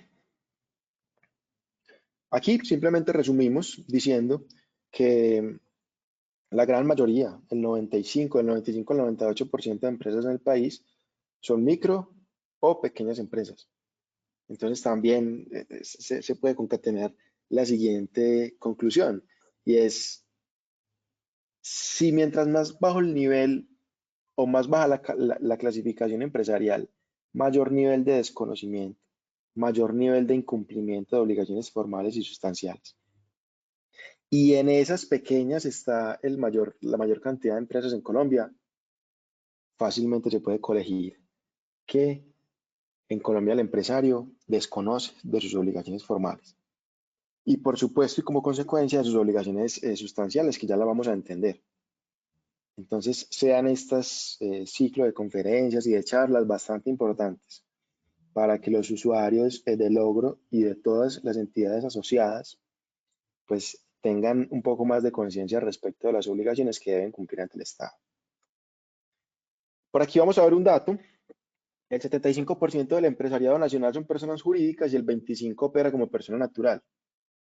Aquí simplemente resumimos diciendo que la gran mayoría, el 95 al 98% de empresas en el país son micro o pequeñas empresas. Entonces también se puede concatenar la siguiente conclusión y es, si mientras más bajo el nivel o más baja la clasificación empresarial, mayor nivel de desconocimiento, mayor nivel de incumplimiento de obligaciones formales y sustanciales. Y en esas pequeñas está la mayor cantidad de empresas en Colombia. Fácilmente se puede colegir que en Colombia el empresario desconoce de sus obligaciones formales. Y por supuesto, y como consecuencia de sus obligaciones sustanciales, que ya la vamos a entender. Entonces, sean estas ciclos de conferencias y de charlas bastante importantes para que los usuarios de Logro y de todas las entidades asociadas pues tengan un poco más de conciencia respecto de las obligaciones que deben cumplir ante el Estado. Por aquí vamos a ver un dato. El 75% del empresariado nacional son personas jurídicas y el 25% opera como persona natural.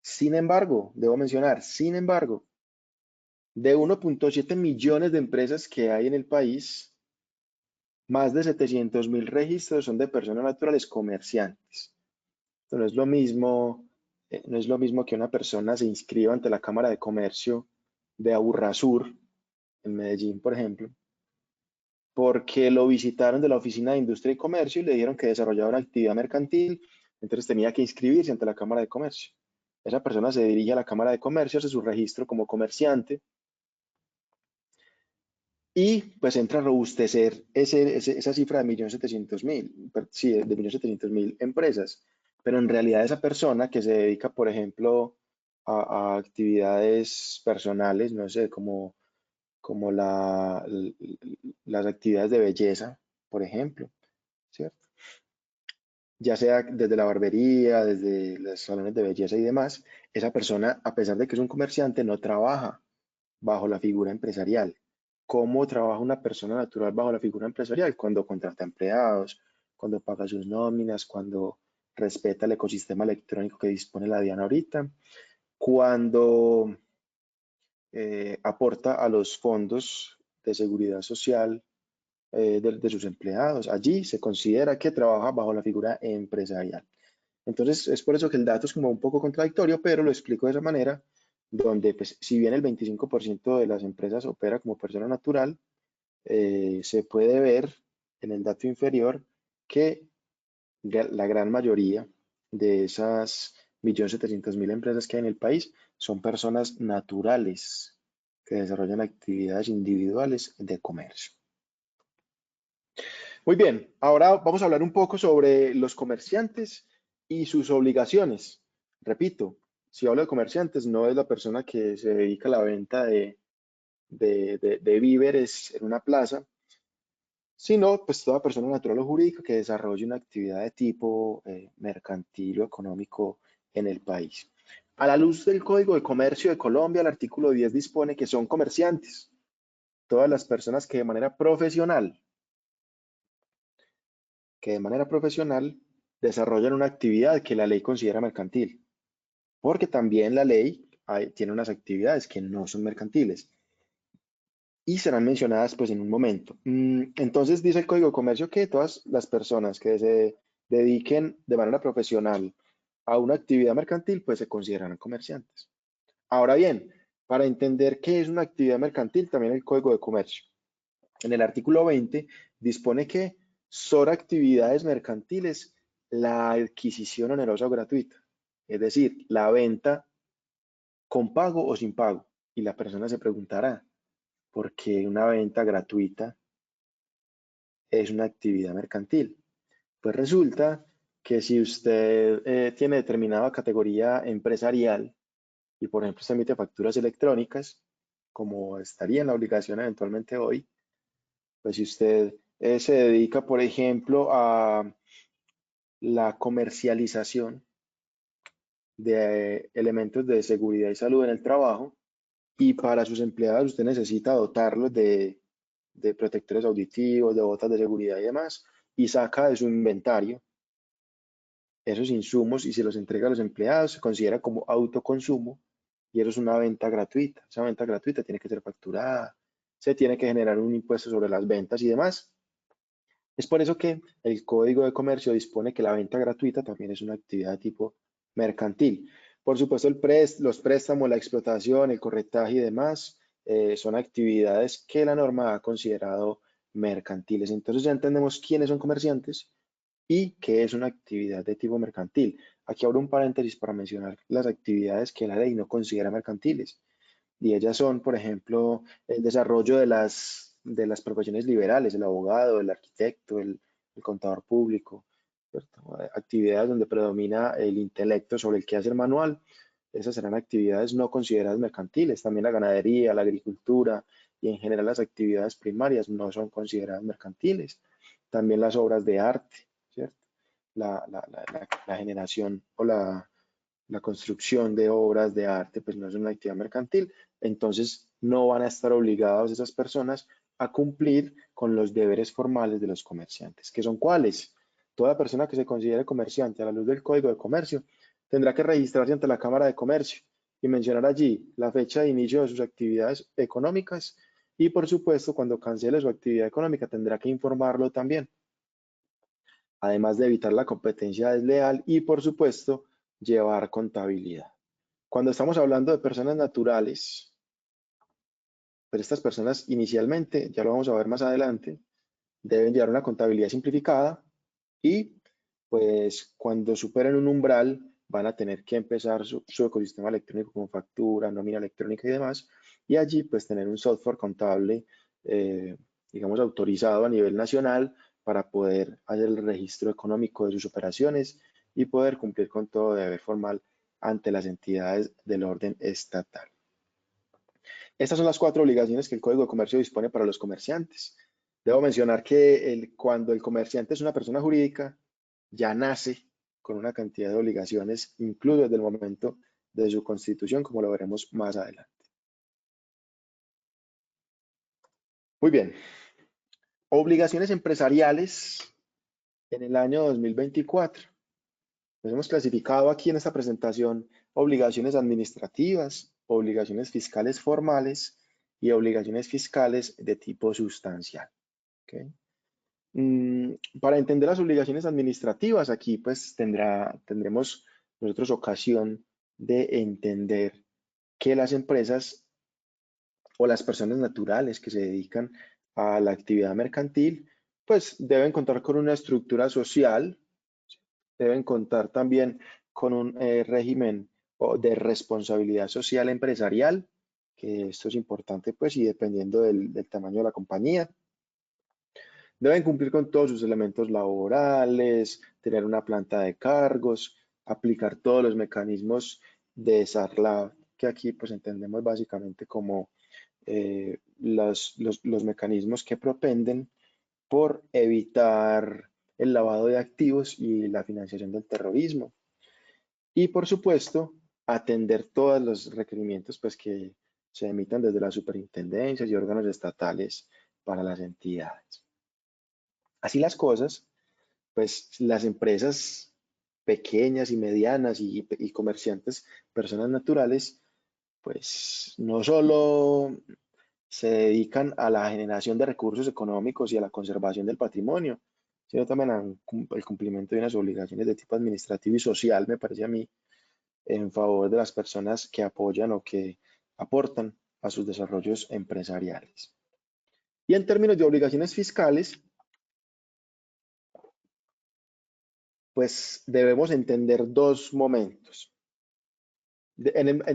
Sin embargo, debo mencionar, sin embargo, de 1.7 millones de empresas que hay en el país, más de 700.000 registros son de personas naturales comerciantes. Esto no es lo mismo, no es lo mismo que una persona se inscriba ante la Cámara de Comercio de Aburrasur, en Medellín, por ejemplo, porque lo visitaron de la Oficina de Industria y Comercio y le dijeron que desarrollaba una actividad mercantil, entonces tenía que inscribirse ante la Cámara de Comercio. Esa persona se dirige a la Cámara de Comercio, hace su registro como comerciante y pues entra a robustecer esa cifra de 1.700.000, sí, de 1.700.000 empresas. Pero en realidad esa persona que se dedica, por ejemplo, a actividades personales, no sé, como las actividades de belleza, por ejemplo, ¿cierto? Ya sea desde la barbería, desde los salones de belleza y demás, esa persona, a pesar de que es un comerciante, no trabaja bajo la figura empresarial. ¿Cómo trabaja una persona natural bajo la figura empresarial? Cuando contrata empleados, cuando paga sus nóminas, cuando respeta el ecosistema electrónico que dispone la DIAN ahorita, cuando aporta a los fondos de seguridad social de sus empleados. Allí se considera que trabaja bajo la figura empresarial. Entonces, es por eso que el dato es como un poco contradictorio, pero lo explico de esa manera, donde pues, si bien el 25% de las empresas opera como persona natural, se puede ver en el dato inferior que la gran mayoría de esas 1.700.000 empresas que hay en el país son personas naturales que desarrollan actividades individuales de comercio. Muy bien, ahora vamos a hablar un poco sobre los comerciantes y sus obligaciones. Repito, si hablo de comerciantes, no es la persona que se dedica a la venta de víveres en una plaza, sino pues toda persona natural o jurídica que desarrolle una actividad de tipo mercantil o económico en el país. A la luz del Código de Comercio de Colombia, el artículo 10 dispone que son comerciantes todas las personas que de manera profesional desarrollan una actividad que la ley considera mercantil, porque también la ley tiene unas actividades que no son mercantiles y serán mencionadas pues en un momento. Entonces dice el Código de Comercio que todas las personas que se dediquen de manera profesional a una actividad mercantil pues se consideran comerciantes. Ahora bien, para entender qué es una actividad mercantil, también el Código de Comercio en el artículo 20 dispone que son actividades mercantiles la adquisición onerosa o gratuita, es decir, la venta con pago o sin pago. Y la persona se preguntará, ¿por qué una venta gratuita es una actividad mercantil? Pues resulta que si usted tiene determinada categoría empresarial y por ejemplo se emite facturas electrónicas, como estaría en la obligación eventualmente hoy, pues si usted se dedica, por ejemplo, a la comercialización de elementos de seguridad y salud en el trabajo, y para sus empleados usted necesita dotarlos de protectores auditivos, de botas de seguridad y demás, y saca de su inventario esos insumos y se los entrega a los empleados, se considera como autoconsumo y eso es una venta gratuita. Esa venta gratuita tiene que ser facturada, se tiene que generar un impuesto sobre las ventas y demás. Es por eso que el Código de Comercio dispone que la venta gratuita también es una actividad de tipo mercantil. Por supuesto, los préstamos, la explotación, el corretaje y demás son actividades que la norma ha considerado mercantiles. Entonces ya entendemos quiénes son comerciantes y qué es una actividad de tipo mercantil. Aquí abro un paréntesis para mencionar las actividades que la ley no considera mercantiles. Y ellas son, por ejemplo, el desarrollo de las profesiones liberales, el abogado, el arquitecto, el contador público, ¿cierto? Actividades donde predomina el intelecto sobre el quehacer manual. Esas serán actividades no consideradas mercantiles. También la ganadería, la agricultura y en general las actividades primarias no son consideradas mercantiles. También las obras de arte, ¿cierto? La generación o la construcción de obras de arte, pues no es una actividad mercantil, entonces no van a estar obligados esas personas a cumplir con los deberes formales de los comerciantes, que son cuáles. Toda persona que se considere comerciante a la luz del Código de Comercio tendrá que registrarse ante la Cámara de Comercio y mencionar allí la fecha de inicio de sus actividades económicas y por supuesto cuando cancele su actividad económica tendrá que informarlo también, además de evitar la competencia desleal y por supuesto llevar contabilidad. Cuando estamos hablando de personas naturales, pero estas personas inicialmente, ya lo vamos a ver más adelante, deben llevar una contabilidad simplificada y pues cuando superen un umbral van a tener que empezar su ecosistema electrónico con factura, nómina electrónica y demás, y allí pues tener un software contable, digamos, autorizado a nivel nacional para poder hacer el registro económico de sus operaciones y poder cumplir con todo deber formal ante las entidades del orden estatal. Estas son las 4 obligaciones que el Código de Comercio dispone para los comerciantes. Debo mencionar que cuando el comerciante es una persona jurídica, ya nace con una cantidad de obligaciones, incluso desde el momento de su constitución, como lo veremos más adelante. Muy bien. Obligaciones empresariales en el año 2024. Pues hemos clasificado aquí en esta presentación obligaciones administrativas, obligaciones fiscales formales y obligaciones fiscales de tipo sustancial. ¿Okay? Para entender las obligaciones administrativas, aquí pues tendremos nosotros ocasión de entender que las empresas o las personas naturales que se dedican a la actividad mercantil, pues deben contar con una estructura social, deben contar también con un régimen de responsabilidad social empresarial, que esto es importante pues y dependiendo del tamaño de la compañía. Deben cumplir con todos sus elementos laborales, tener una planta de cargos, aplicar todos los mecanismos de SARLAB, que aquí pues entendemos básicamente como los mecanismos que propenden por evitar el lavado de activos y la financiación del terrorismo. Y por supuesto, atender todos los requerimientos pues, que se emitan desde las superintendencias y órganos estatales para las entidades. Así las cosas, pues las empresas pequeñas y medianas y comerciantes, personas naturales, pues no solo se dedican a la generación de recursos económicos y a la conservación del patrimonio, sino también al cumplimiento de unas obligaciones de tipo administrativo y social, me parece a mí, en favor de las personas que apoyan o que aportan a sus desarrollos empresariales. Y en términos de obligaciones fiscales, pues debemos entender dos momentos.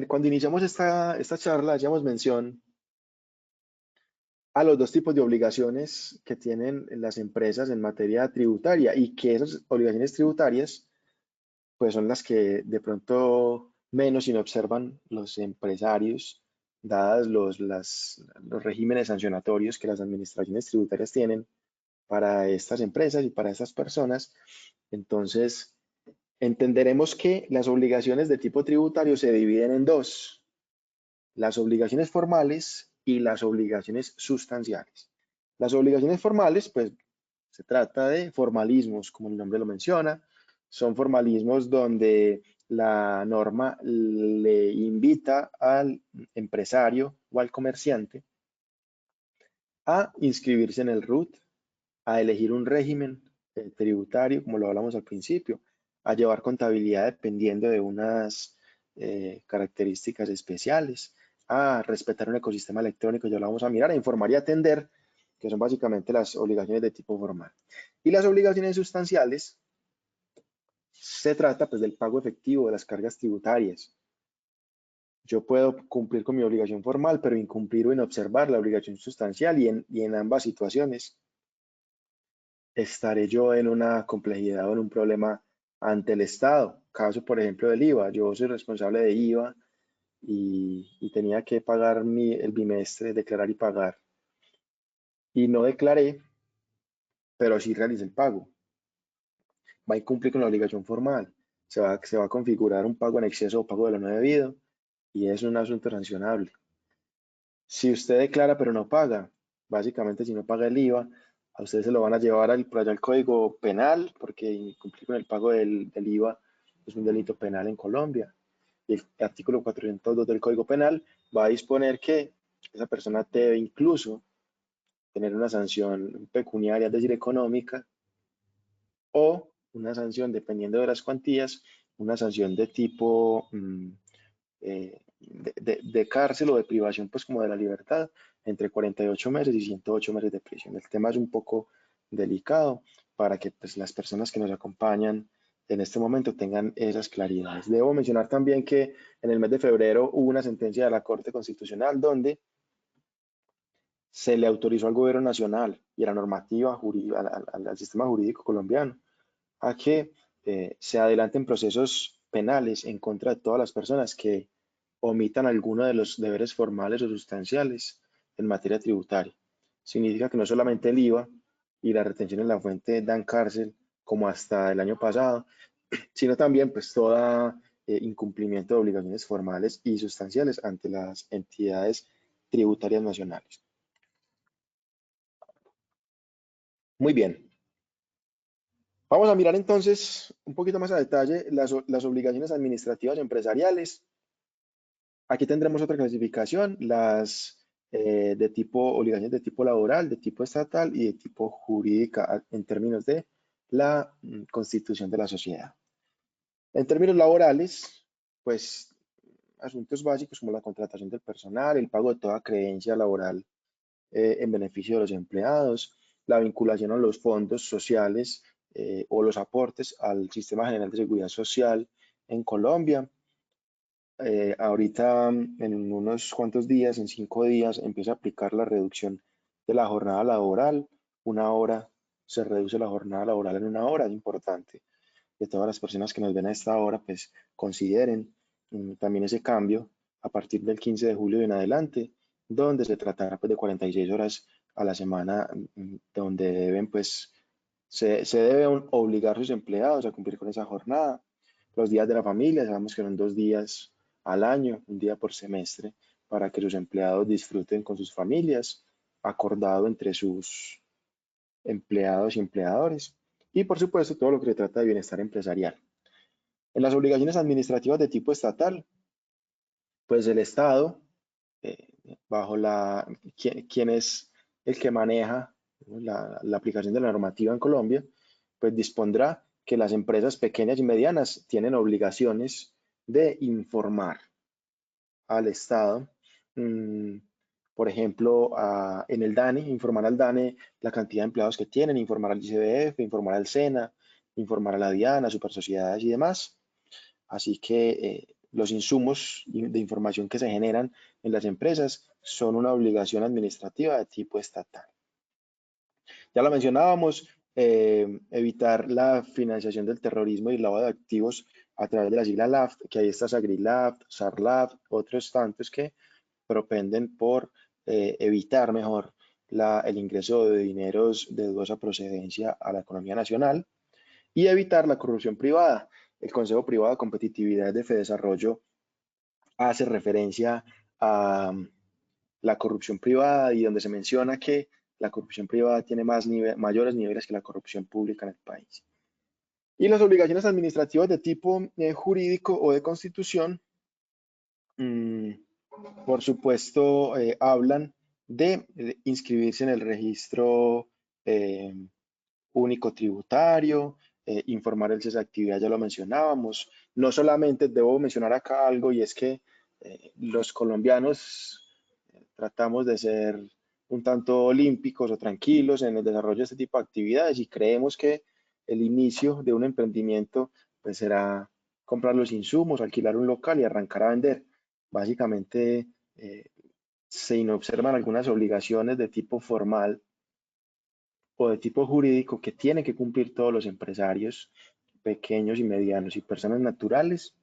Cuando iniciamos esta charla, hacíamos mención a los dos tipos de obligaciones que tienen las empresas en materia tributaria y que esas obligaciones tributarias pues son las que de pronto menos inobservan los empresarios, dadas los regímenes sancionatorios que las administraciones tributarias tienen para estas empresas y para estas personas. Entonces, entenderemos que las obligaciones de tipo tributario se dividen en dos: las obligaciones formales y las obligaciones sustanciales. Las obligaciones formales, pues se trata de formalismos, como el nombre lo menciona. Son formalismos donde la norma le invita al empresario o al comerciante a inscribirse en el RUT, a elegir un régimen tributario, como lo hablamos al principio, a llevar contabilidad dependiendo de unas características especiales, a respetar un ecosistema electrónico, ya lo vamos a mirar, a informar y atender, que son básicamente las obligaciones de tipo formal. Y las obligaciones sustanciales, se trata pues del pago efectivo de las cargas tributarias. Yo puedo cumplir con mi obligación formal, pero incumplir o inobservar la obligación sustancial, y en ambas situaciones estaré yo en una complejidad o en un problema ante el Estado. Caso, por ejemplo, del IVA. Yo soy responsable de IVA y tenía que pagar el bimestre, declarar y pagar. Y no declaré, pero sí realicé el pago. Va a incumplir con la obligación formal. Se va a configurar un pago en exceso o pago de lo no debido, y es un asunto sancionable. Si usted declara pero no paga, básicamente si no paga el IVA, a usted se lo van a llevar por allá al Código Penal, porque incumplir con el pago del IVA es un delito penal en Colombia. Y el artículo 402 del Código Penal va a disponer que esa persona debe incluso tener una sanción pecuniaria, es decir, económica, o una sanción, dependiendo de las cuantías, una sanción de tipo de cárcel o de privación, pues como de la libertad, entre 48 meses y 108 meses de prisión. El tema es un poco delicado para que pues, las personas que nos acompañan en este momento tengan esas claridades. Debo mencionar también que en el mes de febrero hubo una sentencia de la Corte Constitucional donde se le autorizó al gobierno nacional y a la normativa jurídica, al sistema jurídico colombiano, a que se adelanten procesos penales en contra de todas las personas que omitan alguno de los deberes formales o sustanciales en materia tributaria. Significa que no solamente el IVA y la retención en la fuente dan cárcel, como hasta el año pasado, sino también pues toda incumplimiento de obligaciones formales y sustanciales ante las entidades tributarias nacionales. Muy bien. Vamos a mirar entonces un poquito más a detalle las obligaciones administrativas empresariales. Aquí tendremos otra clasificación, las de tipo obligaciones de tipo laboral, de tipo estatal y de tipo jurídica en términos de la constitución de la sociedad. En términos laborales, pues asuntos básicos como la contratación del personal, el pago de toda creencia laboral en beneficio de los empleados, la vinculación a los fondos sociales o los aportes al Sistema General de Seguridad Social en Colombia. Ahorita en unos cuantos días, en 5 días, empieza a aplicar la reducción de la jornada laboral. Una hora, se reduce la jornada laboral en una hora, es importante que todas las personas que nos ven a esta hora pues consideren también ese cambio a partir del 15 de julio y en adelante, donde se tratará pues de 46 horas a la semana, donde deben pues se deben obligar a sus empleados a cumplir con esa jornada. Los días de la familia, sabemos que son 2 días al año, un día por semestre, para que sus empleados disfruten con sus familias, acordado entre sus empleados y empleadores. Y por supuesto, todo lo que se trata de bienestar empresarial. En las obligaciones administrativas de tipo estatal, pues el Estado, eh, bajo quien es el que maneja la aplicación de la normativa en Colombia, pues dispondrá que las empresas pequeñas y medianas tienen obligaciones de informar al Estado, por ejemplo, en el DANE, informar al DANE la cantidad de empleados que tienen, informar al ICBF, informar al SENA, informar a la DIAN, a supersociedades y demás. Así que los insumos de información que se generan en las empresas son una obligación administrativa de tipo estatal. Ya lo mencionábamos, evitar la financiación del terrorismo y el lavado de activos a través de la sigla LAFT, que ahí está SAGRILAFT, SARLAFT, otros tantos que propenden por evitar mejor el ingreso de dineros de dudosa procedencia a la economía nacional y evitar la corrupción privada. El Consejo Privado de Competitividad de Fedesarrollo hace referencia a la corrupción privada y donde se menciona que la corrupción privada tiene mayores niveles que la corrupción pública en el país. Y las obligaciones administrativas de tipo jurídico o de constitución, por supuesto, hablan de inscribirse en el registro único tributario, informar el cese de actividad, ya lo mencionábamos. No solamente debo mencionar acá algo, y es que los colombianos tratamos de ser un tanto olímpicos o tranquilos en el desarrollo de este tipo de actividades y creemos que el inicio de un emprendimiento pues será comprar los insumos, alquilar un local y arrancar a vender. Básicamente se observan algunas obligaciones de tipo formal o de tipo jurídico que tienen que cumplir todos los empresarios pequeños y medianos y personas naturales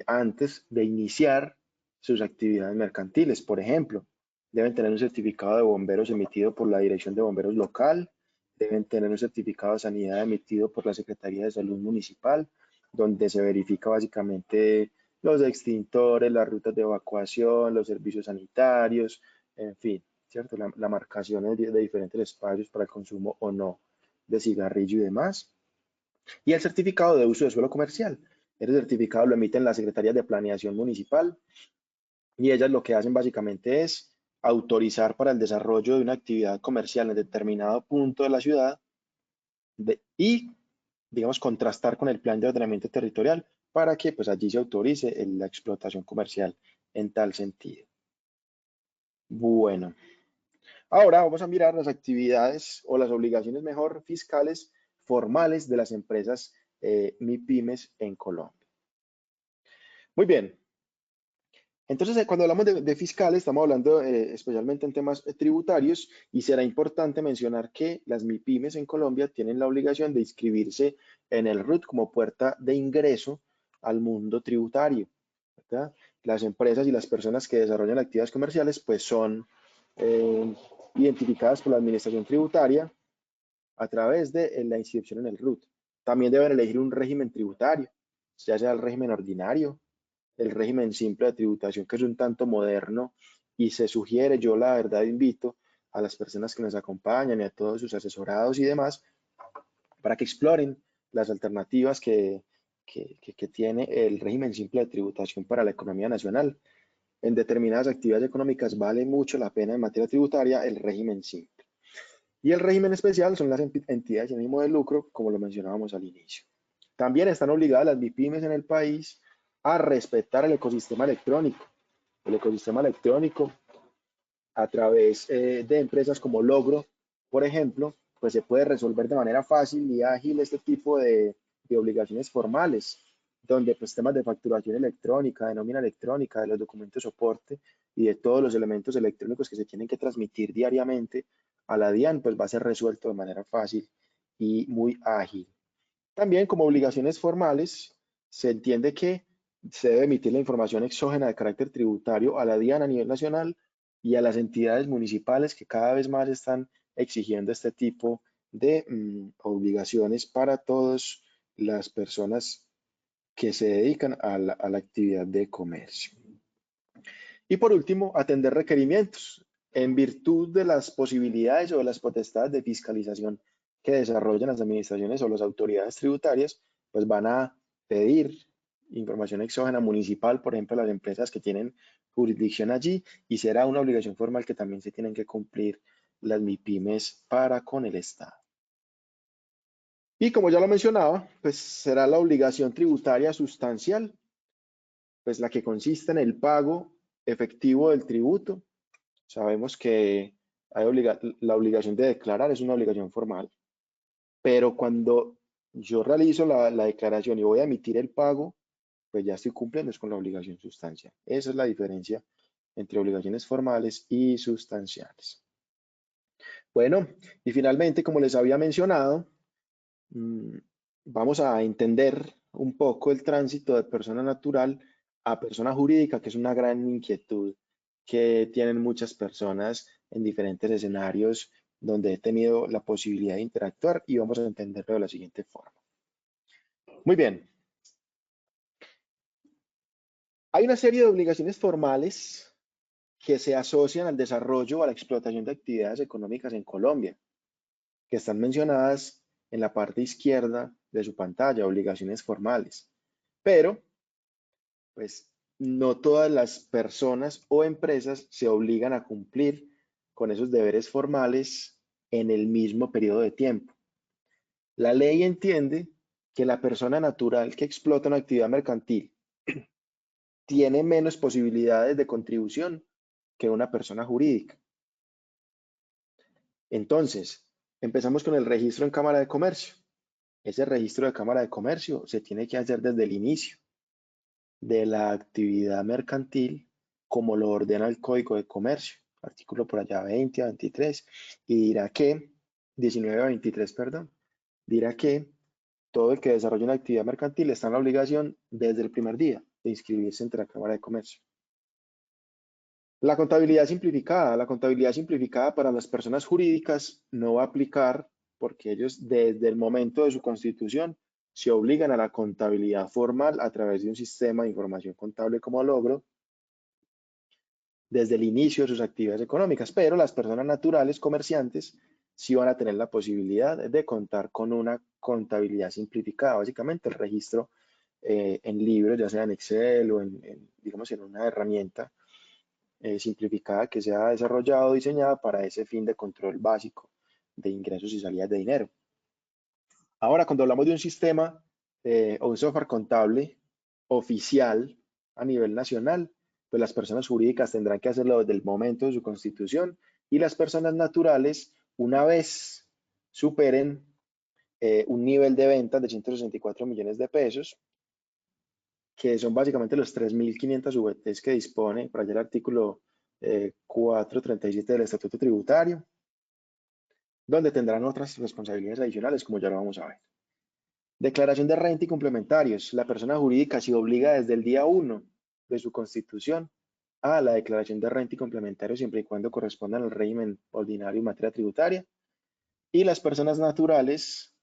antes de iniciar sus actividades mercantiles. Por ejemplo, deben tener un certificado de bomberos emitido por la Dirección de Bomberos local, deben tener un certificado de sanidad emitido por la Secretaría de Salud Municipal, donde se verifica básicamente los extintores, las rutas de evacuación, los servicios sanitarios, en fin, ¿cierto? La marcación de diferentes espacios para el consumo o no de cigarrillo y demás. Y el certificado de uso de suelo comercial. Ese certificado lo emiten las secretarías de planeación municipal y ellas lo que hacen básicamente es autorizar para el desarrollo de una actividad comercial en determinado punto de la ciudad y, digamos, contrastar con el plan de ordenamiento territorial para que pues allí se autorice la explotación comercial en tal sentido. Bueno, ahora vamos a mirar las actividades o las obligaciones mejor fiscales formales de las empresas MIPYMES en Colombia. Muy bien. Entonces, cuando hablamos de fiscales, estamos hablando especialmente en temas tributarios y será importante mencionar que las MIPYMES en Colombia tienen la obligación de inscribirse en el RUT como puerta de ingreso al mundo tributario, ¿verdad? Las empresas y las personas que desarrollan actividades comerciales pues son identificadas por la administración tributaria a través de la inscripción en el RUT. También deben elegir un régimen tributario, ya sea el régimen ordinario, el régimen simple de tributación, que es un tanto moderno y se sugiere, yo la verdad invito a las personas que nos acompañan y a todos sus asesorados y demás, para que exploren las alternativas que tiene el régimen simple de tributación para la economía nacional. En determinadas actividades económicas vale mucho la pena en materia tributaria el régimen simple. Y el régimen especial son las entidades sin ánimo de lucro, como lo mencionábamos al inicio. También están obligadas las MIPYMES en el país a respetar el ecosistema electrónico. El ecosistema electrónico a través de empresas como Logro, por ejemplo, pues se puede resolver de manera fácil y ágil este tipo de obligaciones formales, donde pues temas de facturación electrónica, de nómina electrónica, de los documentos de soporte y de todos los elementos electrónicos que se tienen que transmitir diariamente a la DIAN, pues va a ser resuelto de manera fácil y muy ágil. También como obligaciones formales, se entiende que se debe emitir la información exógena de carácter tributario a la DIAN a nivel nacional y a las entidades municipales que cada vez más están exigiendo este tipo de obligaciones para todas las personas que se dedican a la actividad de comercio. Y por último, atender requerimientos. En virtud de las posibilidades o de las potestades de fiscalización que desarrollan las administraciones o las autoridades tributarias, pues van a pedir información exógena municipal, por ejemplo, las empresas que tienen jurisdicción allí, y será una obligación formal que también se tienen que cumplir las MIPYMES para con el Estado. Y como ya lo mencionaba, pues será la obligación tributaria sustancial, pues la que consiste en el pago efectivo del tributo. Sabemos que hay la obligación de declarar es una obligación formal, pero cuando yo realizo la declaración y voy a emitir el pago, pues ya estoy cumpliendo con la obligación sustancial. Esa es la diferencia entre obligaciones formales y sustanciales. Bueno, y finalmente, como les había mencionado, vamos a entender un poco el tránsito de persona natural a persona jurídica, que es una gran inquietud que tienen muchas personas en diferentes escenarios donde he tenido la posibilidad de interactuar, y vamos a entenderlo de la siguiente forma. Muy bien. Hay una serie de obligaciones formales que se asocian al desarrollo o a la explotación de actividades económicas en Colombia, que están mencionadas en la parte izquierda de su pantalla, obligaciones formales. Pero, pues, no todas las personas o empresas se obligan a cumplir con esos deberes formales en el mismo periodo de tiempo. La ley entiende que la persona natural que explota una actividad mercantil tiene menos posibilidades de contribución que una persona jurídica. Entonces, empezamos con el registro en Cámara de Comercio. Ese registro de Cámara de Comercio se tiene que hacer desde el inicio de la actividad mercantil, como lo ordena el Código de Comercio, artículo por allá 20 a 23, y dirá que, 19 a 23, perdón, dirá que todo el que desarrolla una actividad mercantil está en la obligación desde el primer día de inscribirse ante la Cámara de Comercio. La contabilidad simplificada para las personas jurídicas no va a aplicar porque ellos desde el momento de su constitución se obligan a la contabilidad formal a través de un sistema de información contable como Logro desde el inicio de sus actividades económicas, pero las personas naturales, comerciantes, sí van a tener la posibilidad de contar con una contabilidad simplificada, básicamente el registro en libros, ya sea en Excel o digamos, en una herramienta simplificada que se ha desarrollado o diseñada para ese fin de control básico de ingresos y salidas de dinero. Ahora, cuando hablamos de un sistema o un software contable oficial a nivel nacional, pues las personas jurídicas tendrán que hacerlo desde el momento de su constitución, y las personas naturales, una vez superen un nivel de ventas de 164 millones de pesos, que son básicamente los 3.500 VTs que dispone para allá el artículo 437 del Estatuto Tributario, donde tendrán otras responsabilidades adicionales, como ya lo vamos a ver. Declaración de renta y complementarios. La persona jurídica se obliga desde el día 1 de su constitución a la declaración de renta y complementarios siempre y cuando correspondan al régimen ordinario en materia tributaria. Y las personas naturales,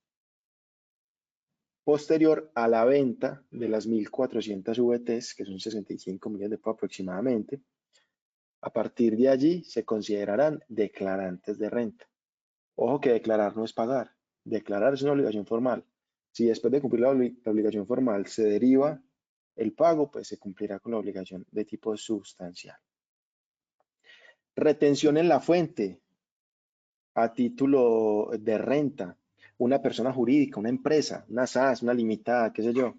posterior a la venta de las 1.400 VTs, que son 65 millones de pesos aproximadamente, a partir de allí se considerarán declarantes de renta. Ojo que declarar no es pagar, declarar es una obligación formal. Si después de cumplir la obligación formal se deriva el pago, pues se cumplirá con la obligación de tipo sustancial. Retención en la fuente a título de renta. Una persona jurídica, una empresa, una SAS, una limitada, qué sé yo,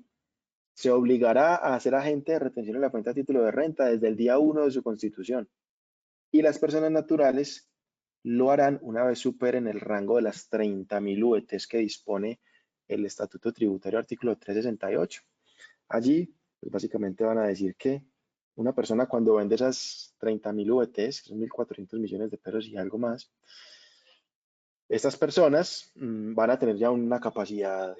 se obligará a ser agente de retención en la fuente a título de renta desde el día 1 de su constitución. Y las personas naturales lo harán una vez superen el rango de las 30.000 VTs que dispone el Estatuto Tributario, artículo 368. Allí, pues básicamente van a decir que una persona cuando vende esas 30.000 VTs, que son 1.400 millones de pesos y algo más, estas personas van a tener ya una capacidad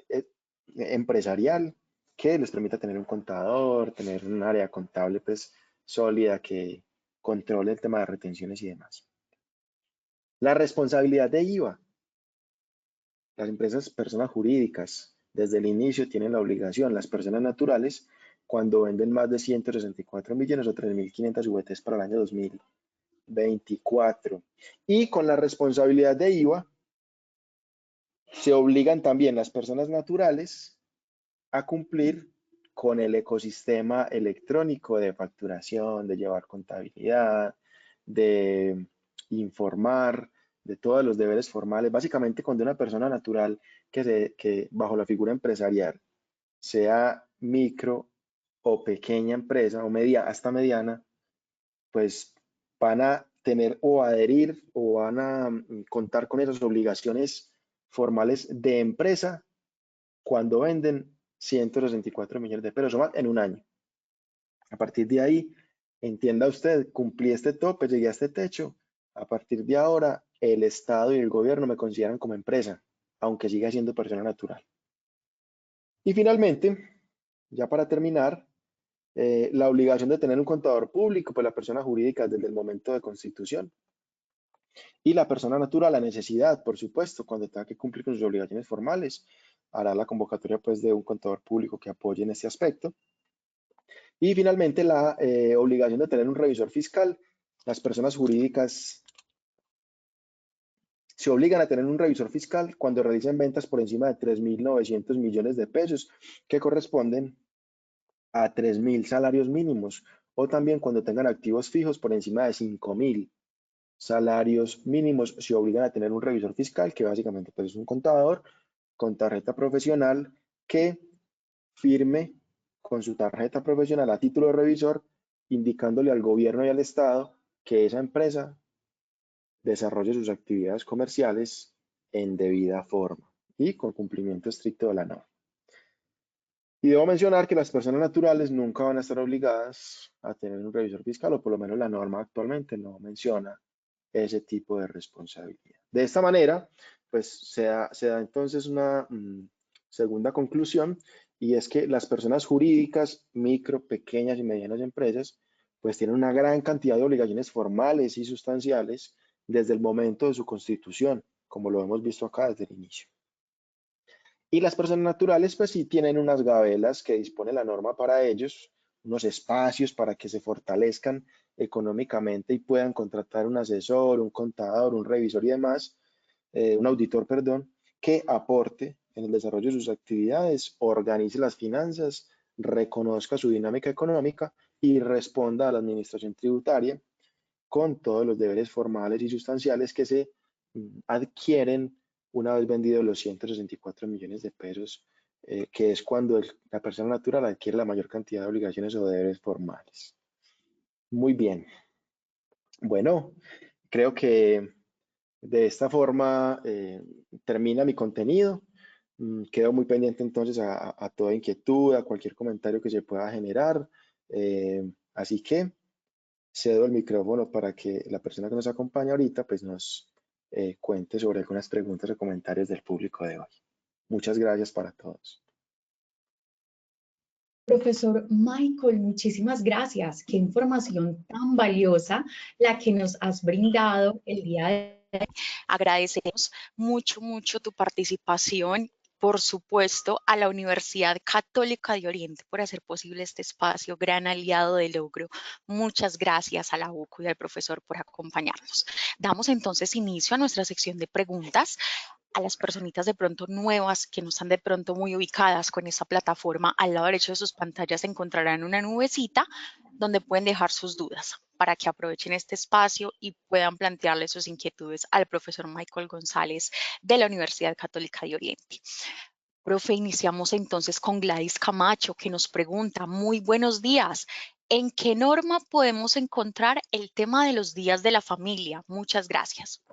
empresarial que les permita tener un contador, tener un área contable pues sólida que controle el tema de retenciones y demás. La responsabilidad de IVA. Las empresas, personas jurídicas, desde el inicio tienen la obligación. Las personas naturales, cuando venden más de 164 millones o 3.500 VTs para el año 2024. Y con la responsabilidad de IVA, se obligan también las personas naturales a cumplir con el ecosistema electrónico de facturación, de llevar contabilidad, de informar, de todos los deberes formales. Básicamente, cuando una persona natural que bajo la figura empresarial, sea micro o pequeña empresa o media hasta mediana, pues van a tener o adherir o van a contar con esas obligaciones formales de empresa cuando venden 164 millones de pesos o más en un año. A partir de ahí, entienda usted, cumplí este tope, llegué a este techo. A partir de ahora, el Estado y el gobierno me consideran como empresa, aunque siga siendo persona natural. Y finalmente, ya para terminar, la obligación de tener un contador público, pues la persona jurídica desde el momento de constitución. Y la persona natural, la necesidad, por supuesto, cuando tenga que cumplir con sus obligaciones formales, hará la convocatoria pues de un contador público que apoye en este aspecto. Y finalmente la obligación de tener un revisor fiscal. Las personas jurídicas se obligan a tener un revisor fiscal cuando realicen ventas por encima de 3.900 millones de pesos, que corresponden a 3.000 salarios mínimos, o también cuando tengan activos fijos por encima de 5.000 salarios mínimos, se obligan a tener un revisor fiscal, que básicamente pues, es un contador con tarjeta profesional que firme con su tarjeta profesional a título de revisor, indicándole al gobierno y al Estado que esa empresa desarrolle sus actividades comerciales en debida forma y con cumplimiento estricto de la norma. Y debo mencionar que las personas naturales nunca van a estar obligadas a tener un revisor fiscal, o por lo menos la norma actualmente no menciona ese tipo de responsabilidad. De esta manera, pues se da entonces una segunda conclusión, y es que las personas jurídicas, micro, pequeñas y medianas empresas, pues tienen una gran cantidad de obligaciones formales y sustanciales desde el momento de su constitución, como lo hemos visto acá desde el inicio. Y las personas naturales, pues sí tienen unas gabelas que dispone la norma para ellos, unos espacios para que se fortalezcan económicamente y puedan contratar un asesor, un contador, un revisor y demás, un auditor, perdón, que aporte en el desarrollo de sus actividades, organice las finanzas, reconozca su dinámica económica y responda a la administración tributaria con todos los deberes formales y sustanciales que se adquieren una vez vendidos los 164 millones de pesos, que es cuando la persona natural adquiere la mayor cantidad de obligaciones o deberes formales. Muy bien. Bueno, creo que de esta forma termina mi contenido. Quedo muy pendiente entonces a toda inquietud, a cualquier comentario que se pueda generar. Así que cedo el micrófono para que la persona que nos acompaña ahorita pues nos cuente sobre algunas preguntas o comentarios del público de hoy. Muchas gracias para todos.
Profesor Michael, muchísimas gracias. Qué información tan valiosa la que nos has brindado el día de hoy.
Agradecemos mucho tu participación, por supuesto, a la Universidad Católica de Oriente por hacer posible este espacio, gran aliado de Logro. Muchas gracias a la UCO y al profesor por acompañarnos. Damos entonces inicio a nuestra sección de preguntas. A las personitas de pronto nuevas que no están de pronto muy ubicadas con esta plataforma, al lado derecho de sus pantallas encontrarán una nubecita donde pueden dejar sus dudas para que aprovechen este espacio y puedan plantearle sus inquietudes al profesor Michael González de la Universidad Católica de Oriente. Profe, iniciamos entonces con Gladys Camacho, que nos pregunta: muy buenos días. ¿En qué norma podemos encontrar el tema de los días de la familia? Muchas gracias.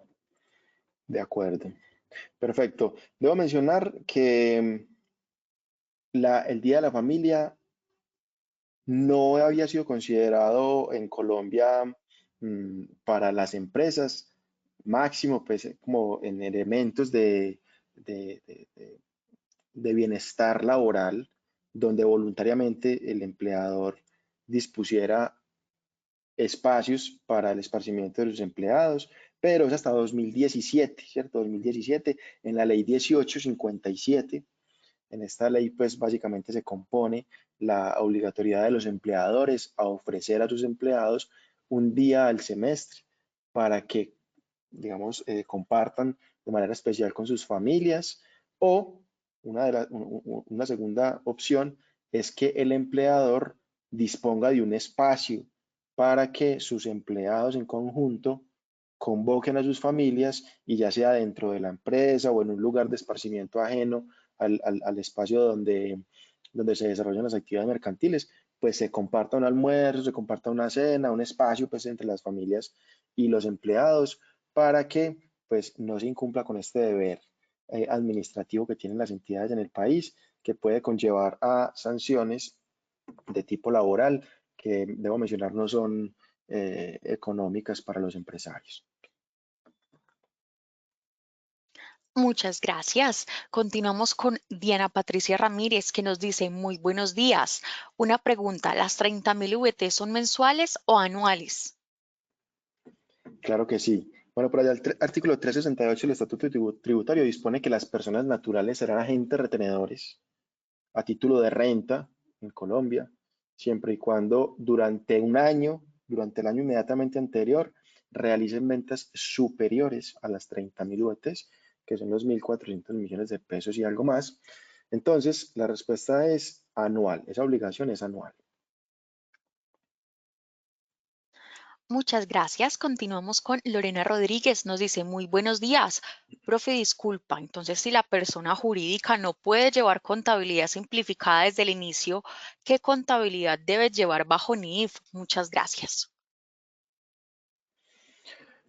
De acuerdo. Perfecto. Debo mencionar que el Día de la Familia no había sido considerado en Colombia para las empresas, máximo pues como en elementos de bienestar laboral, donde voluntariamente el empleador dispusiera espacios para el esparcimiento de sus empleados, pero es hasta 2017, ¿cierto? 2017, en la ley 1857. En esta ley, pues básicamente se compone la obligatoriedad de los empleadores a ofrecer a sus empleados un día al semestre para que, digamos, compartan de manera especial con sus familias, o una segunda opción es que el empleador disponga de un espacio para que sus empleados en conjunto convoquen a sus familias, y ya sea dentro de la empresa o en un lugar de esparcimiento ajeno al espacio donde se desarrollan las actividades mercantiles, pues se comparta un almuerzo, se comparta una cena, un espacio pues entre las familias y los empleados, para que pues no se incumpla con este deber administrativo que tienen las entidades en el país, que puede conllevar a sanciones de tipo laboral, que debo mencionar no son económicas para los empresarios.
Muchas gracias. Continuamos con Diana Patricia Ramírez, que nos dice, muy buenos días. Una pregunta, ¿las 30.000 VT son mensuales o anuales?
Claro que sí. Bueno, por allá el artículo 368 del Estatuto Tributario dispone que las personas naturales serán agentes retenedores a título de renta en Colombia, siempre y cuando durante un año, durante el año inmediatamente anterior, realicen ventas superiores a las 30.000 UETs, que son los 1.400 millones de pesos y algo más. Entonces, la respuesta es anual. Esa obligación es anual.
Muchas gracias. Continuamos con Lorena Rodríguez. Nos dice, muy buenos días. Profe, disculpa. Entonces, si la persona jurídica no puede llevar contabilidad simplificada desde el inicio, ¿qué contabilidad debe llevar bajo NIF? Muchas gracias.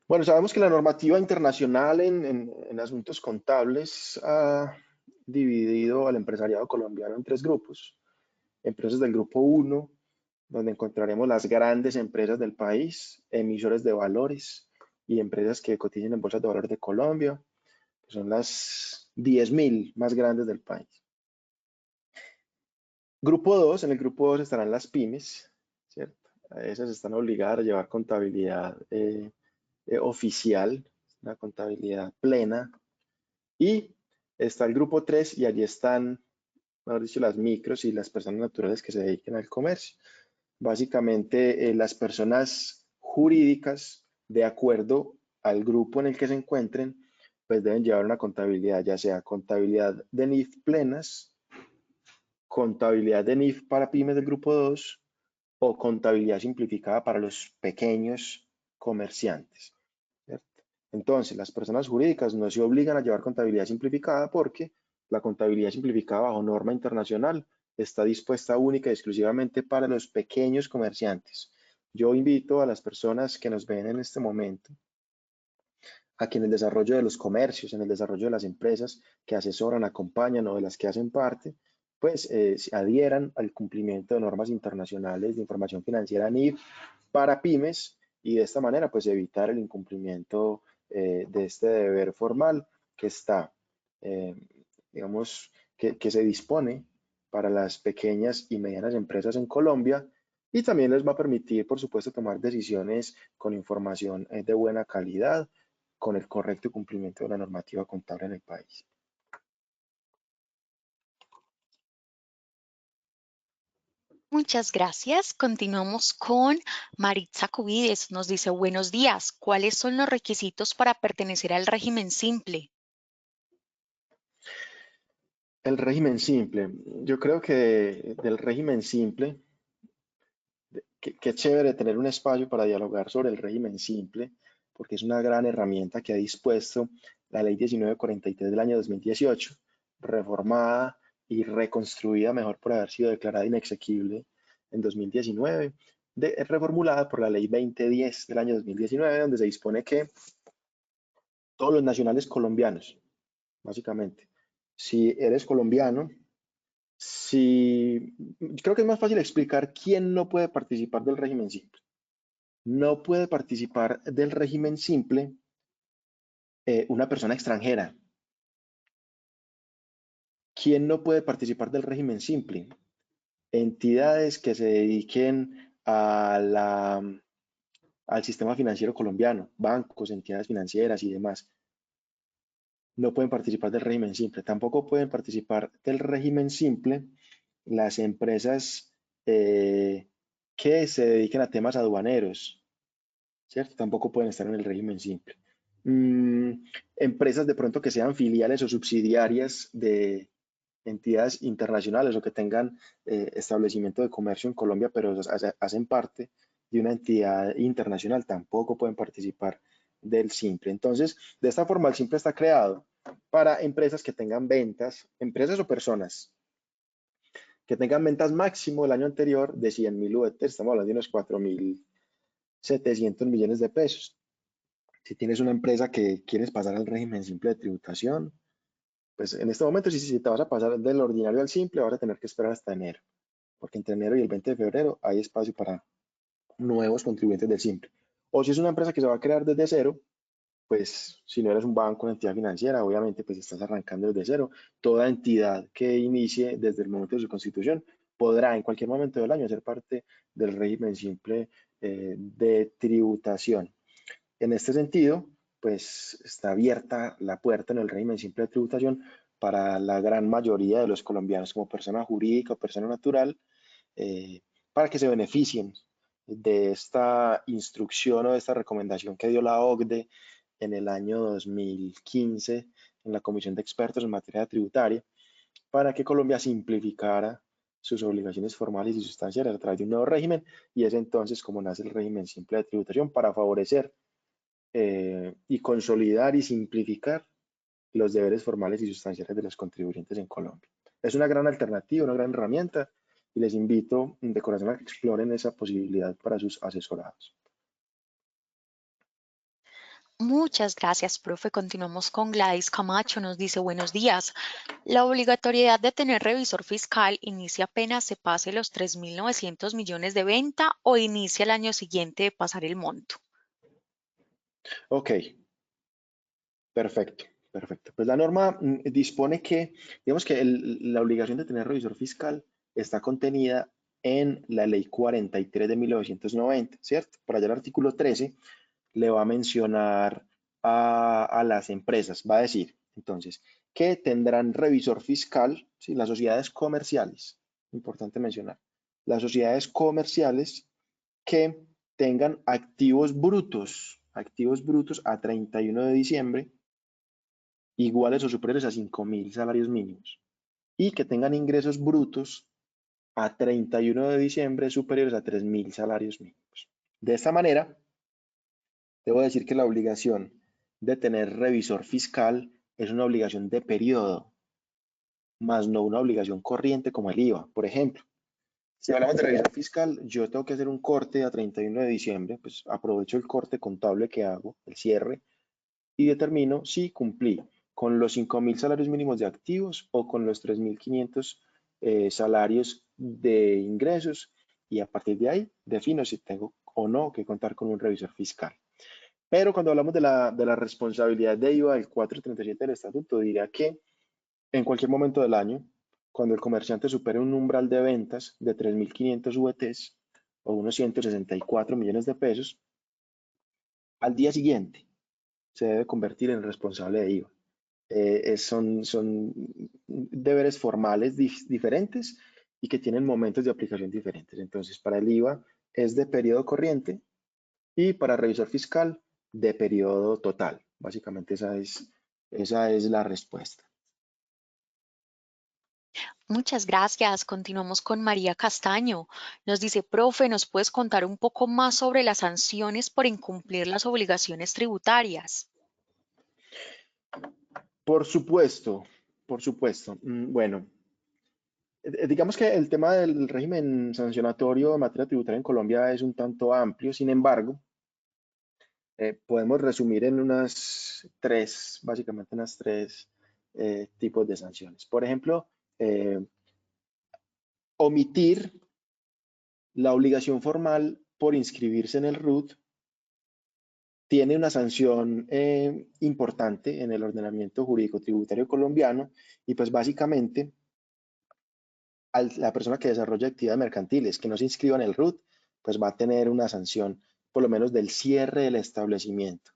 Bueno, sabemos que la normativa internacional en asuntos contables ha dividido al empresariado colombiano en tres grupos. Empresas del grupo 1, donde encontraremos las grandes empresas del país, emisores de valores y empresas que cotizan en bolsas de valores de Colombia, que son las 10.000 más grandes del país. Grupo 2, en el grupo 2 estarán las pymes, ¿cierto? Esas están obligadas a llevar contabilidad oficial, una contabilidad plena. Y está el grupo 3 y allí están, mejor dicho, las micros y las personas naturales que se dediquen al comercio. Básicamente, las personas jurídicas, de acuerdo al grupo en el que se encuentren, pues deben llevar una contabilidad, ya sea contabilidad de NIF plenas, contabilidad de NIF para pymes del grupo 2 o contabilidad simplificada para los pequeños comerciantes, ¿cierto? Entonces, las personas jurídicas no se obligan a llevar contabilidad simplificada porque la contabilidad simplificada bajo norma internacional está dispuesta única y exclusivamente para los pequeños comerciantes. Yo invito a las personas que nos ven en este momento a que en el desarrollo de los comercios, en el desarrollo de las empresas que asesoran, acompañan o de las que hacen parte, pues se adhieran al cumplimiento de normas internacionales de información financiera NIF para pymes y de esta manera pues evitar el incumplimiento de este deber formal que está, digamos, que se dispone para las pequeñas y medianas empresas en Colombia y también les va a permitir, por supuesto, tomar decisiones con información de buena calidad, con el correcto cumplimiento de la normativa contable en el país.
Muchas gracias. Continuamos con Maritza Cubides. Nos dice, buenos días. ¿Cuáles son los requisitos para pertenecer al régimen simple?
El régimen simple. Yo creo que del régimen simple, qué chévere tener un espacio para dialogar sobre el régimen simple, porque es una gran herramienta que ha dispuesto la Ley 1943 del año 2018, reformada y reconstruida mejor por haber sido declarada inexequible en 2019, reformulada por la Ley 2010 del año 2019, donde se dispone que todos los nacionales colombianos, básicamente, si eres colombiano, creo que es más fácil explicar quién no puede participar del régimen simple. No puede participar del régimen simple una persona extranjera. ¿Quién no puede participar del régimen simple? Entidades que se dediquen al sistema financiero colombiano, bancos, entidades financieras y demás. No pueden participar del régimen simple. Tampoco pueden participar del régimen simple las empresas que se dediquen a temas aduaneros, ¿cierto? Tampoco pueden estar en el régimen simple. Empresas de pronto que sean filiales o subsidiarias de entidades internacionales o que tengan establecimiento de comercio en Colombia, pero hacen parte de una entidad internacional, tampoco pueden participar del simple. Entonces, de esta forma, el simple está creado para empresas que tengan ventas, empresas o personas que tengan ventas máximo el año anterior de 100.000 UET, estamos hablando de unos 4.700 millones de pesos. Si tienes una empresa que quieres pasar al régimen simple de tributación, Pues en este momento, si te vas a pasar del ordinario al simple, vas a tener que esperar hasta enero, porque entre enero y el 20 de febrero hay espacio para nuevos contribuyentes del simple. O si es una empresa que se va a crear desde cero, pues si no eres un banco, una entidad financiera, obviamente pues estás arrancando desde cero. Toda entidad que inicie desde el momento de su constitución podrá en cualquier momento del año ser parte del régimen simple de tributación. En este sentido, pues está abierta la puerta en el régimen simple de tributación para la gran mayoría de los colombianos como persona jurídica o persona natural, para que se beneficien de esta instrucción o de esta recomendación que dio la OCDE en el año 2015 en la Comisión de Expertos en Materia Tributaria, para que Colombia simplificara sus obligaciones formales y sustanciales a través de un nuevo régimen, y es entonces como nace el régimen simple de tributación para favorecer y consolidar y simplificar los deberes formales y sustanciales de los contribuyentes en Colombia. Es una gran alternativa, una gran herramienta, y les invito de corazón a que exploren esa posibilidad para sus asesorados.
Muchas gracias, profe. Continuamos con Gladys Camacho. Nos dice, buenos días. La obligatoriedad de tener revisor fiscal inicia apenas se pase los 3.900 millones de venta o inicia el año siguiente de pasar el monto.
Ok, perfecto, perfecto. Pues la norma dispone que, digamos que la obligación de tener revisor fiscal está contenida en la ley 43 de 1990, ¿cierto? Por allá el artículo 13 le va a mencionar a las empresas, va a decir, entonces, que tendrán revisor fiscal, ¿sí? Las sociedades comerciales, importante mencionar, las sociedades comerciales que tengan activos brutos a 31 de diciembre, iguales o superiores a 5.000 salarios mínimos, y que tengan ingresos brutos a 31 de diciembre superiores a 3.000 salarios mínimos. De esta manera, debo decir que la obligación de tener revisor fiscal es una obligación de periodo, más no una obligación corriente como el IVA. Por ejemplo, si hablamos de revisor fiscal, yo tengo que hacer un corte a 31 de diciembre, pues aprovecho el corte contable que hago, el cierre, y determino si cumplí con los 5.000 salarios mínimos de activos o con los 3.500 salarios de ingresos, y a partir de ahí defino si tengo o no que contar con un revisor fiscal. Pero cuando hablamos de la responsabilidad de IVA del 437 del estatuto, diría que en cualquier momento del año, cuando el comerciante supere un umbral de ventas de 3.500 VTs o unos 164 millones de pesos, al día siguiente se debe convertir en responsable de IVA. Son deberes formales diferentes y que tienen momentos de aplicación diferentes. Entonces, para el IVA es de periodo corriente y para revisor fiscal de periodo total. Básicamente esa es la respuesta.
Muchas gracias. Continuamos con María Castaño. Nos dice, profe, ¿nos puedes contar un poco más sobre las sanciones por incumplir las obligaciones tributarias?
Por supuesto, por supuesto. Bueno, digamos que el tema del régimen sancionatorio en materia tributaria en Colombia es un tanto amplio. Sin embargo, podemos resumir en básicamente unas tres tipos de sanciones. Por ejemplo, omitir la obligación formal por inscribirse en el RUT tiene una sanción importante en el ordenamiento jurídico tributario colombiano, y pues básicamente la persona que desarrolla actividades mercantiles que no se inscriba en el RUT, pues va a tener una sanción por lo menos del cierre del establecimiento,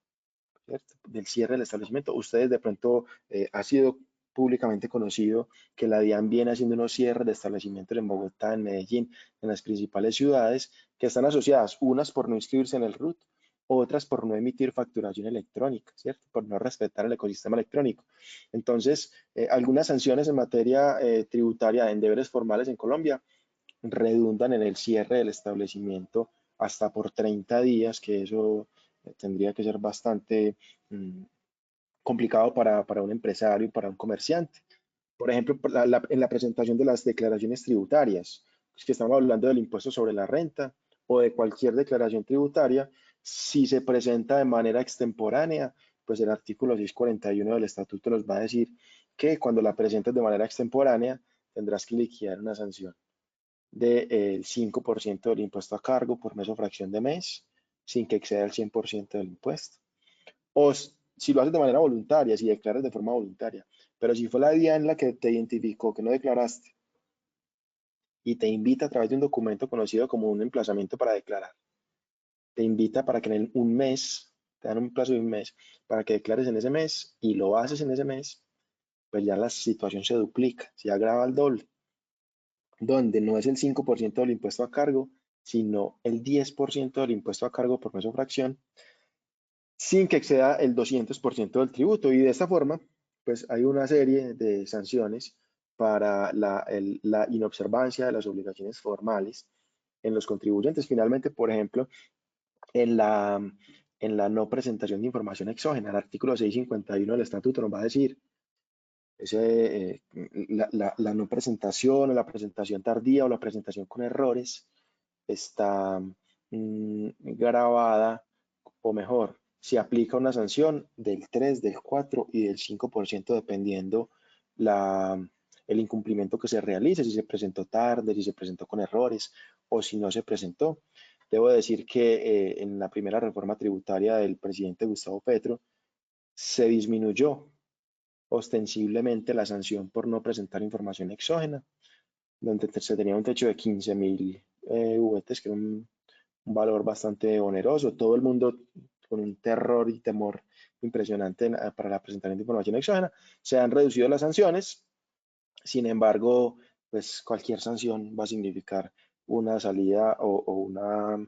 ¿cierto? Del cierre del establecimiento. Ustedes de pronto ha sido públicamente conocido que la DIAN viene haciendo unos cierres de establecimientos en Bogotá, en Medellín, en las principales ciudades, que están asociadas, unas por no inscribirse en el RUT, otras por no emitir facturación electrónica, ¿cierto? Por no respetar el ecosistema electrónico. Entonces, algunas sanciones en materia tributaria en deberes formales en Colombia redundan en el cierre del establecimiento hasta por 30 días, que eso tendría que ser bastante complicado para un empresario y para un comerciante. Por ejemplo, en la presentación de las declaraciones tributarias, que estamos hablando del impuesto sobre la renta o de cualquier declaración tributaria, si se presenta de manera extemporánea, pues el artículo 641 del estatuto nos va a decir que cuando la presentes de manera extemporánea tendrás que liquidar una sanción del 5% del impuesto a cargo por mes o fracción de mes, sin que exceda el 100% del impuesto. O si lo haces de manera voluntaria, si declaras de forma voluntaria. Pero si fue la DIAN la que te identificó que no declaraste y te invita a través de un documento conocido como un emplazamiento para declarar, te invita para que en un mes, te dan un plazo de un mes, para que declares en ese mes y lo haces en ese mes, pues ya la situación se duplica, se agrava al doble, donde no es el 5% del impuesto a cargo, sino el 10% del impuesto a cargo por mes o fracción, sin que exceda el 200% del tributo. Y de esta forma, pues hay una serie de sanciones para la inobservancia de las obligaciones formales en los contribuyentes. Finalmente, por ejemplo, en la no presentación de información exógena, el artículo 651 del estatuto nos va a decir la no presentación o la presentación tardía o la presentación con errores está grabada, o mejor, se aplica una sanción del 3, del 4 y del 5% dependiendo el incumplimiento que se realice, si se presentó tarde, si se presentó con errores o si no se presentó. Debo decir que en la primera reforma tributaria del presidente Gustavo Petro se disminuyó ostensiblemente la sanción por no presentar información exógena, donde se tenía un techo de 15.000 VTs, que era un valor bastante oneroso. Todo el mundo con un terror y temor impresionante para la presentación de información exógena. Se han reducido las sanciones, sin embargo, pues cualquier sanción va a significar una salida o una,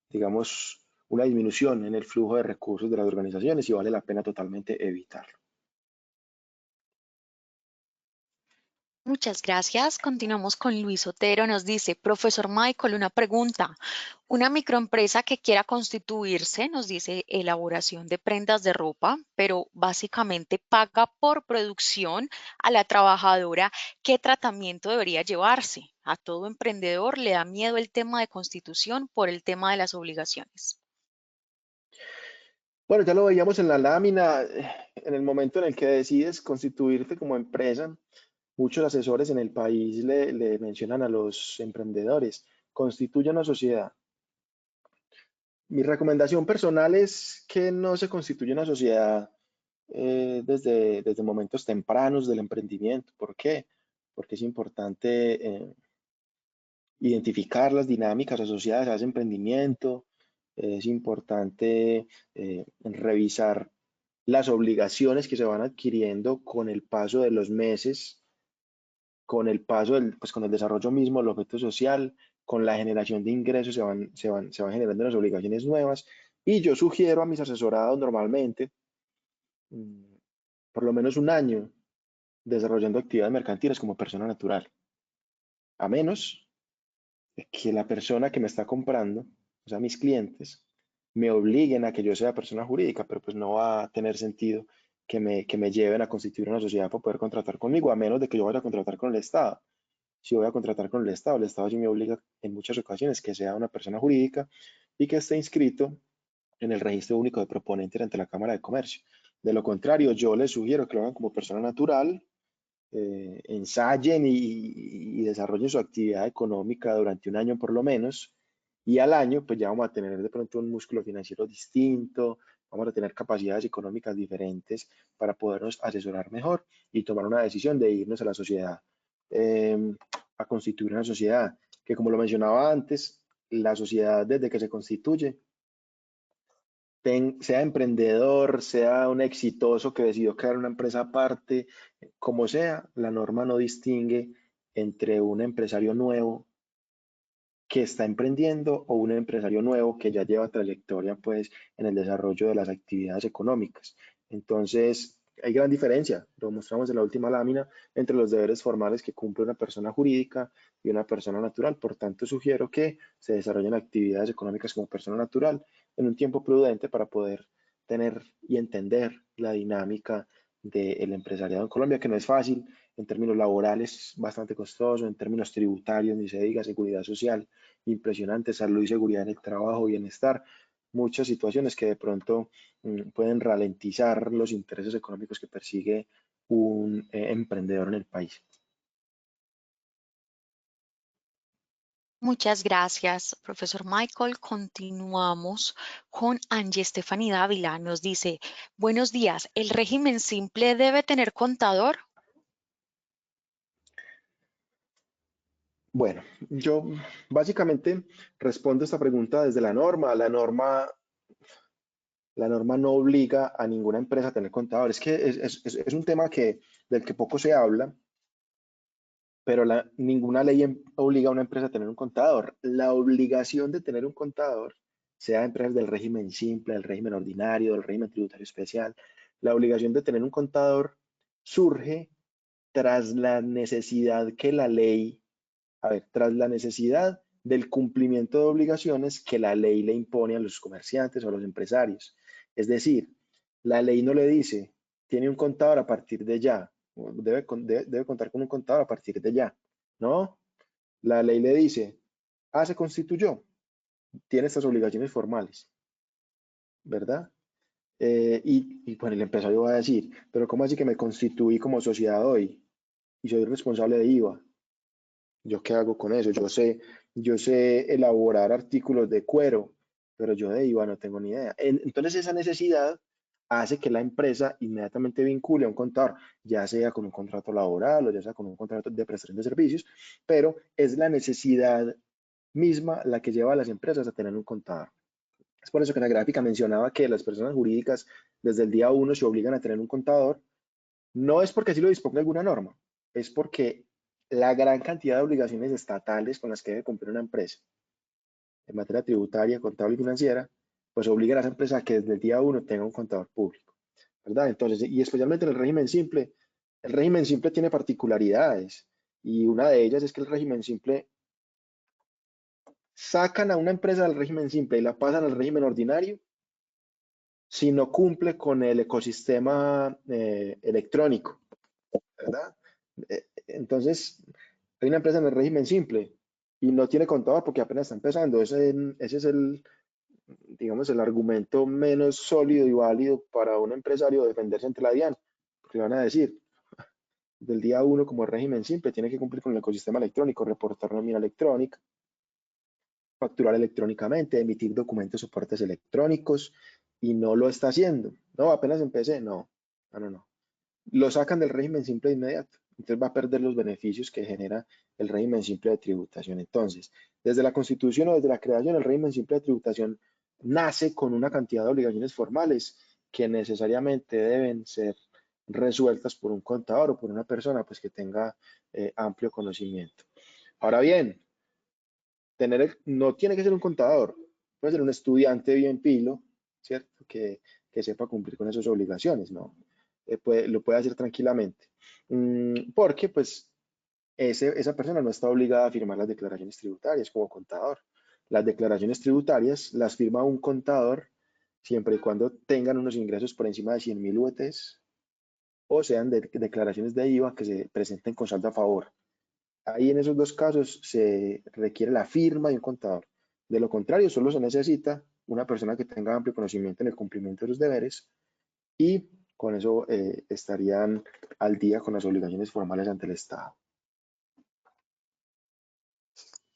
digamos, una disminución en el flujo de recursos de las organizaciones y vale la pena totalmente evitarlo.
Muchas gracias. Continuamos con Luis Otero. Nos dice, profesor Michael, una pregunta. Una microempresa que quiera constituirse, nos dice elaboración de prendas de ropa, pero básicamente paga por producción a la trabajadora. ¿Qué tratamiento debería llevarse? A todo emprendedor le da miedo el tema de constitución por el tema de las obligaciones.
Bueno, ya lo veíamos en la lámina, en el momento en el que decides constituirte como empresa, muchos asesores en el país le mencionan a los emprendedores, constituya una sociedad. Mi recomendación personal es que no se constituya una sociedad desde momentos tempranos del emprendimiento. ¿Por qué? Porque es importante identificar las dinámicas asociadas a ese emprendimiento. Es importante revisar las obligaciones que se van adquiriendo con el paso de los meses, con el paso pues con el desarrollo mismo del objeto social, con la generación de ingresos se van generando las obligaciones nuevas. Y yo sugiero a mis asesorados normalmente por lo menos un año desarrollando actividades mercantiles como persona natural, a menos que la persona que me está comprando, o sea, mis clientes, me obliguen a que yo sea persona jurídica, pero pues no va a tener sentido que me lleven a constituir una sociedad para poder contratar conmigo, a menos de que yo vaya a contratar con el Estado. Si voy a contratar con el Estado sí me obliga en muchas ocasiones que sea una persona jurídica y que esté inscrito en el registro único de proponentes ante la Cámara de Comercio. De lo contrario, yo les sugiero que lo hagan como persona natural, ensayen y desarrollen su actividad económica durante un año por lo menos, y al año pues ya vamos a tener de pronto un músculo financiero distinto, vamos a tener capacidades económicas diferentes para podernos asesorar mejor y tomar una decisión de irnos a la sociedad, a constituir una sociedad que, como lo mencionaba antes, la sociedad desde que se constituye, sea emprendedor, sea un exitoso que decidió crear una empresa aparte, como sea, la norma no distingue entre un empresario nuevo que está emprendiendo o un empresario nuevo que ya lleva trayectoria pues en el desarrollo de las actividades económicas. Entonces, hay gran diferencia, lo mostramos en la última lámina, entre los deberes formales que cumple una persona jurídica y una persona natural. Por tanto, sugiero que se desarrollen actividades económicas como persona natural en un tiempo prudente para poder tener y entender la dinámica del empresariado en Colombia, que no es fácil, en términos laborales bastante costoso, en términos tributarios, ni se diga, seguridad social, impresionante, salud y seguridad en el trabajo, bienestar, muchas situaciones que de pronto pueden ralentizar los intereses económicos que persigue un emprendedor en el país.
Muchas gracias, profesor Michael. Continuamos con Angie Stephanie Dávila. Nos dice, buenos días, ¿el régimen simple debe tener contador?
Bueno, yo básicamente respondo esta pregunta desde la norma. La norma no obliga a ninguna empresa a tener contador. Es que es un tema del que poco se habla, pero ninguna ley obliga a una empresa a tener un contador. La obligación de tener un contador, sea empresas del régimen simple, del régimen ordinario, del régimen tributario especial, la obligación de tener un contador surge tras la necesidad que la ley, tras la necesidad del cumplimiento de obligaciones que la ley le impone a los comerciantes o a los empresarios. Es decir, la ley no le dice, tiene un contador a partir de ya, debe contar con un contador a partir de ya. No, la ley le dice, se constituyó, tiene estas obligaciones formales, ¿verdad? Y bueno, el empresario va a decir, pero ¿cómo así que me constituí como sociedad hoy y soy responsable de IVA? ¿Yo qué hago con eso? Yo sé elaborar artículos de cuero, pero yo de IVA no tengo ni idea. Entonces esa necesidad hace que la empresa inmediatamente vincule a un contador, ya sea con un contrato laboral o ya sea con un contrato de prestación de servicios, pero es la necesidad misma la que lleva a las empresas a tener un contador. Es por eso que en la gráfica mencionaba que las personas jurídicas desde el día 1 se obligan a tener un contador. No es porque así lo disponga alguna norma, es porque la gran cantidad de obligaciones estatales con las que debe cumplir una empresa en materia tributaria, contable y financiera, pues obliga a las empresas a que desde el día 1 tenga un contador público, ¿verdad? Entonces, y especialmente en el régimen simple tiene particularidades y una de ellas es que el régimen simple sacan a una empresa del régimen simple y la pasan al régimen ordinario si no cumple con el ecosistema electrónico, ¿verdad? Entonces, hay una empresa en el régimen simple y no tiene contador porque apenas está empezando. Ese es digamos, el argumento menos sólido y válido para un empresario defenderse ante la DIAN. Porque le van a decir, del día 1 como régimen simple, tiene que cumplir con el ecosistema electrónico, reportar nómina electrónica, facturar electrónicamente, emitir documentos soportes electrónicos y no lo está haciendo. No, apenas empecé. No. Lo sacan del régimen simple de inmediato. Entonces va a perder los beneficios que genera el régimen simple de tributación. Entonces, desde la Constitución o desde la creación, el régimen simple de tributación nace con una cantidad de obligaciones formales que necesariamente deben ser resueltas por un contador o por una persona pues, que tenga amplio conocimiento. Ahora bien, no tiene que ser un contador, puede ser un estudiante bien pilo, ¿cierto? Que sepa cumplir con esas obligaciones, ¿no? Lo puede hacer tranquilamente. Porque pues esa persona no está obligada a firmar las declaraciones tributarias como contador. Las declaraciones tributarias las firma un contador siempre y cuando tengan unos ingresos por encima de 100.000 UETs o sean declaraciones de IVA que se presenten con saldo a favor. Ahí en esos dos casos se requiere la firma de un contador. De lo contrario, solo se necesita una persona que tenga amplio conocimiento en el cumplimiento de los deberes y con eso estarían al día con las obligaciones formales ante el Estado.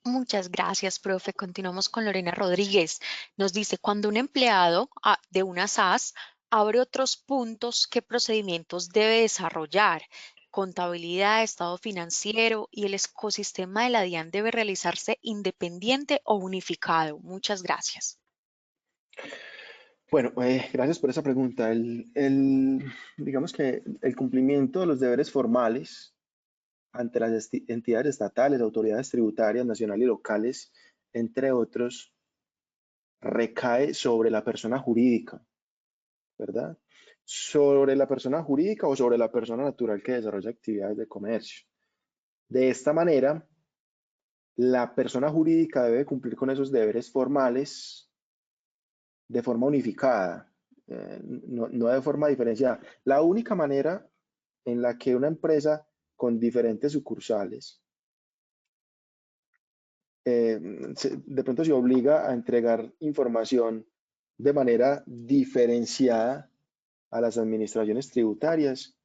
Muchas gracias, profe. Continuamos con Lorena Rodríguez. Nos dice, cuando un empleado de una SAS abre otros puntos, ¿qué procedimientos debe desarrollar? Contabilidad, estado financiero y el ecosistema de la DIAN debe realizarse independiente o unificado. Muchas gracias.
Bueno, gracias por esa pregunta. Digamos que el cumplimiento de los deberes formales ante las entidades estatales, autoridades tributarias, nacionales y locales, entre otros, recae sobre la persona jurídica, ¿verdad? Sobre la persona jurídica o sobre la persona natural que desarrolla actividades de comercio. De esta manera, la persona jurídica debe cumplir con esos deberes formales de forma unificada, no de forma diferenciada. La única manera en la que una empresa con diferentes sucursales de pronto se obliga a entregar información de manera diferenciada a las administraciones tributarias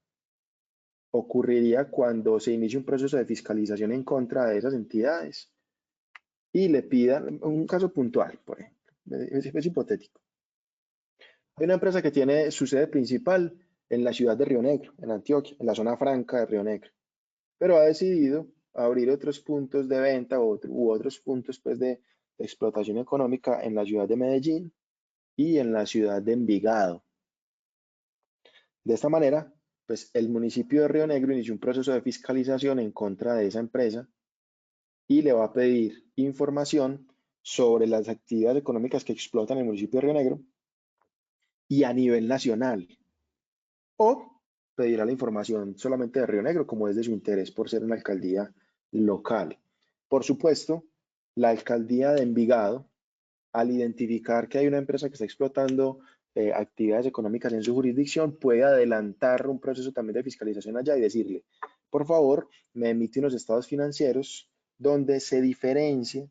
ocurriría cuando se inicie un proceso de fiscalización en contra de esas entidades y le pidan un caso puntual, por ejemplo, es hipotético. Hay una empresa que tiene su sede principal en la ciudad de Río Negro, en Antioquia, en la zona franca de Río Negro, pero ha decidido abrir otros puntos de venta u otros puntos pues, de explotación económica en la ciudad de Medellín y en la ciudad de Envigado. De esta manera, pues el municipio de Río Negro inició un proceso de fiscalización en contra de esa empresa y le va a pedir información sobre las actividades económicas que explotan el municipio de Río Negro y a nivel nacional. O pedirá la información solamente de Río Negro, como es de su interés por ser una alcaldía local. Por supuesto, la alcaldía de Envigado, al identificar que hay una empresa que está explotando actividades económicas en su jurisdicción, puede adelantar un proceso también de fiscalización allá y decirle, por favor, me emite unos estados financieros donde se diferencien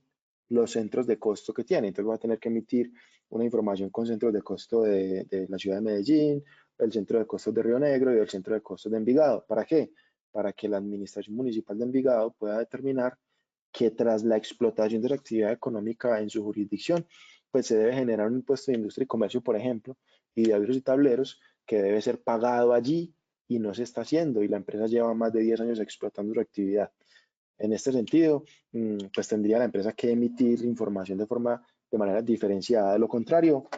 los centros de costo que tiene. Entonces va a tener que emitir una información con centros de costo de la ciudad de Medellín, el centro de costos de Río Negro y el centro de costos de Envigado. ¿Para qué? Para que la administración municipal de Envigado pueda determinar que tras la explotación de la actividad económica en su jurisdicción, pues se debe generar un impuesto de industria y comercio, por ejemplo, y de avisos y tableros que debe ser pagado allí y no se está haciendo y la empresa lleva más de 10 años explotando su actividad. En este sentido, pues tendría la empresa que emitir información de manera diferenciada. De lo contrario,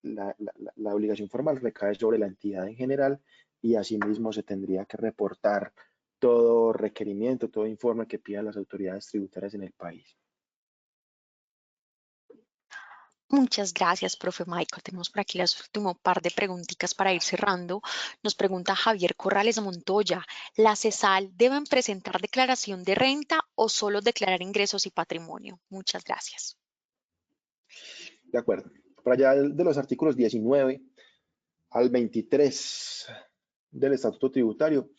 la obligación formal recae sobre la entidad en general y asimismo se tendría que reportar todo requerimiento, todo informe que pidan las autoridades tributarias en el país.
Muchas gracias, profe Michael. Tenemos por aquí las últimas par de preguntitas para ir cerrando. Nos pregunta Javier Corrales Montoya, ¿la CESAL deben presentar declaración de renta o solo declarar ingresos y patrimonio? Muchas gracias.
De acuerdo. Para allá de los artículos 19 al 23 del Estatuto Tributario,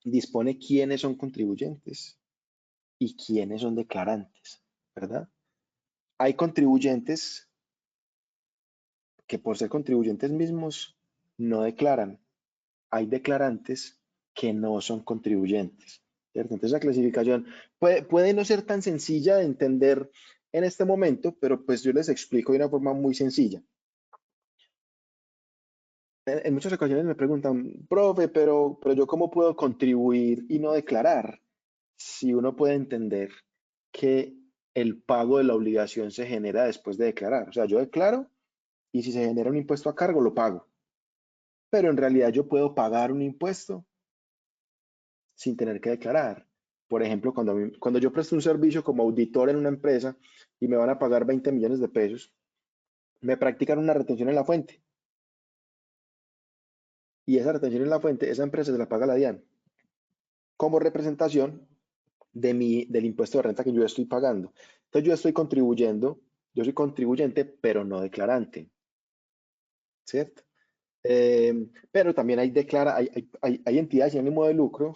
dispone quiénes son contribuyentes y quiénes son declarantes, ¿verdad? Hay contribuyentes que por ser contribuyentes mismos no declaran. Hay declarantes que no son contribuyentes, ¿cierto? Entonces la clasificación puede no ser tan sencilla de entender en este momento, pero pues yo les explico de una forma muy sencilla. En muchas ocasiones me preguntan, profe, pero yo ¿cómo puedo contribuir y no declarar? Si uno puede entender que el pago de la obligación se genera después de declarar. O sea, yo declaro y si se genera un impuesto a cargo, lo pago. Pero en realidad yo puedo pagar un impuesto sin tener que declarar. Por ejemplo, cuando yo presto un servicio como auditor en una empresa y me van a pagar 20 millones de pesos, me practican una retención en la fuente. Y esa retención en la fuente, esa empresa se la paga la DIAN como representación del impuesto de renta que yo estoy pagando. Entonces yo estoy contribuyendo, yo soy contribuyente, pero no declarante, ¿cierto? Pero también hay entidades sin ánimo de lucro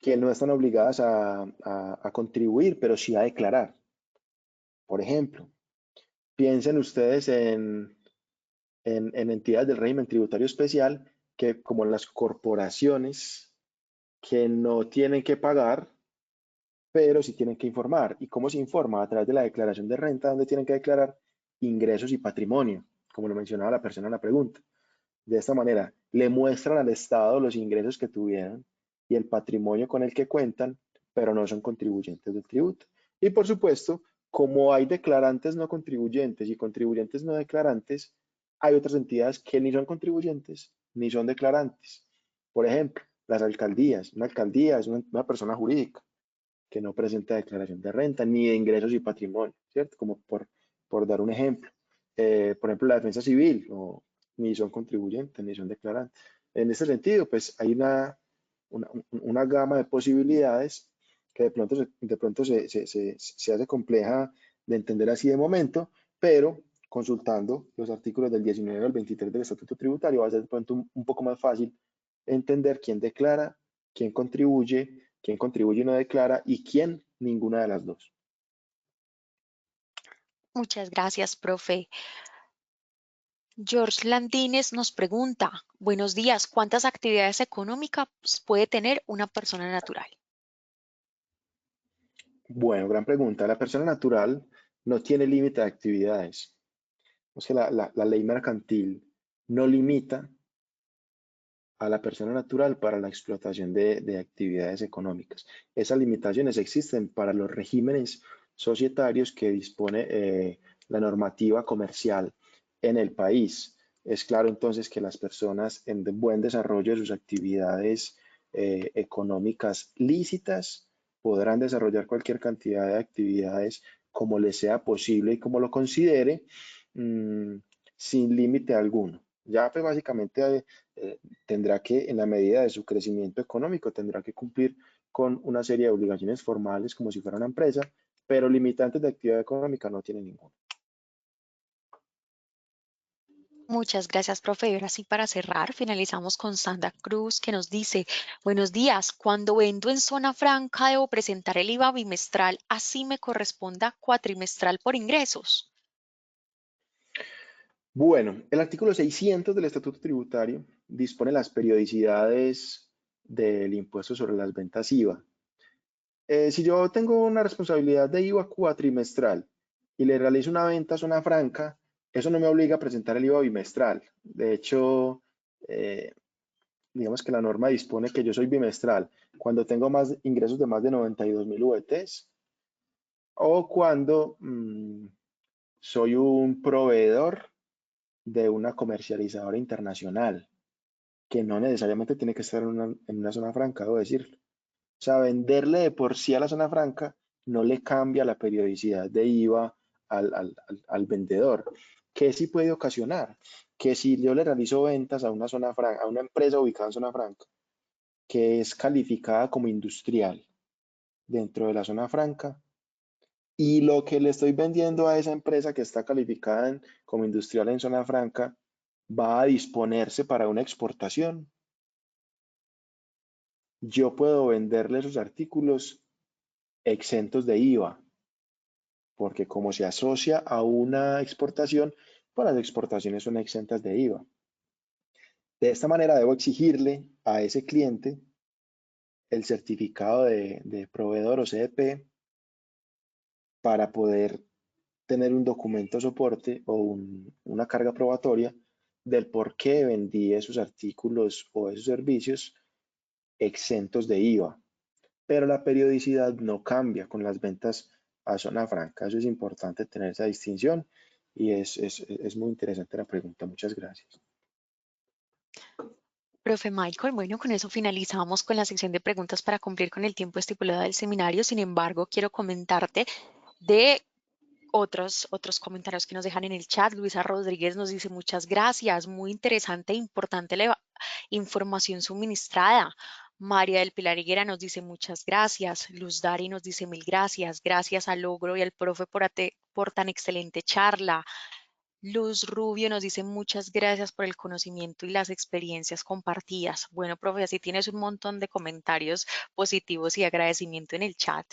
que no están obligadas a contribuir, pero sí a declarar. Por ejemplo, piensen ustedes en entidades del régimen tributario especial que como las corporaciones que no tienen que pagar, pero sí tienen que informar. ¿Y cómo se informa? A través de la declaración de renta, donde tienen que declarar ingresos y patrimonio, como lo mencionaba la persona en la pregunta. De esta manera, le muestran al Estado los ingresos que tuvieron y el patrimonio con el que cuentan, pero no son contribuyentes del tributo. Y por supuesto, como hay declarantes no contribuyentes y contribuyentes no declarantes, hay otras entidades que ni son contribuyentes ni son declarantes. Por ejemplo, las alcaldías. Una alcaldía es una persona jurídica que no presenta declaración de renta ni de ingresos y patrimonio, ¿cierto? Como por dar un ejemplo. Por ejemplo, la defensa civil, ni son contribuyentes, ni son declarantes. En ese sentido, pues hay una gama de posibilidades que de pronto se hace compleja de entender así de momento, pero consultando los artículos del 19 al 23 del Estatuto Tributario va a ser de pronto un poco más fácil entender quién declara, quién contribuye y no declara y quién ninguna de las dos.
Muchas gracias, profe. George Landines nos pregunta, buenos días, ¿cuántas actividades económicas puede tener una persona natural?
Bueno, gran pregunta. La persona natural no tiene límite de actividades. O sea, la ley mercantil no limita a la persona natural para la explotación de actividades económicas. Esas limitaciones existen para los regímenes societarios que dispone la normativa comercial en el país. Es claro entonces que las personas en buen desarrollo de sus actividades económicas lícitas podrán desarrollar cualquier cantidad de actividades como les sea posible y como lo considere, sin límite alguno. Ya pues básicamente tendrá que, en la medida de su crecimiento económico, tendrá que cumplir con una serie de obligaciones formales como si fuera una empresa, pero limitantes de actividad económica no tiene ninguno.
Muchas gracias, profe. Y ahora sí, para cerrar, finalizamos con Sandra Cruz, que nos dice, buenos días, cuando vendo en zona franca debo presentar el IVA bimestral, así me corresponda cuatrimestral por ingresos.
Bueno, el artículo 600 del Estatuto Tributario dispone las periodicidades del impuesto sobre las ventas IVA. Si yo tengo una responsabilidad de IVA cuatrimestral y le realizo una venta a zona franca, eso no me obliga a presentar el IVA bimestral. De hecho, digamos que la norma dispone que yo soy bimestral cuando tengo más ingresos de más de 92.000 VTs o cuando soy un proveedor de una comercializadora internacional, que no necesariamente tiene que estar en una zona franca, debo decirlo. O sea, venderle de por sí a la zona franca no le cambia la periodicidad de IVA al vendedor. ¿Qué sí puede ocasionar? Que si yo le realizo ventas a una zona franca, a una empresa ubicada en zona franca, que es calificada como industrial dentro de la zona franca, y lo que le estoy vendiendo a esa empresa que está calificada como industrial en zona franca va a disponerse para una exportación, yo puedo venderle esos artículos exentos de IVA, porque como se asocia a una exportación, pues las exportaciones son exentas de IVA. De esta manera debo exigirle a ese cliente el certificado de proveedor o CDP para poder tener un documento soporte o una carga probatoria del por qué vendí esos artículos o esos servicios exentos de IVA. Pero la periodicidad no cambia con las ventas a zona franca. Eso es importante tener esa distinción y es muy interesante la pregunta. Muchas gracias.
Profe Michael, bueno, con eso finalizamos con la sección de preguntas para cumplir con el tiempo estipulado del seminario. Sin embargo, quiero comentarte de otros comentarios que nos dejan en el chat. Luisa Rodríguez nos dice muchas gracias, muy interesante e importante la información suministrada. María del Pilar Higuera nos dice muchas gracias. Luz Dari nos dice mil gracias. Gracias al Logro y al profe por tan excelente charla. Luz Rubio nos dice muchas gracias por el conocimiento y las experiencias compartidas. Bueno, profe, así tienes un montón de comentarios positivos y agradecimiento en el chat.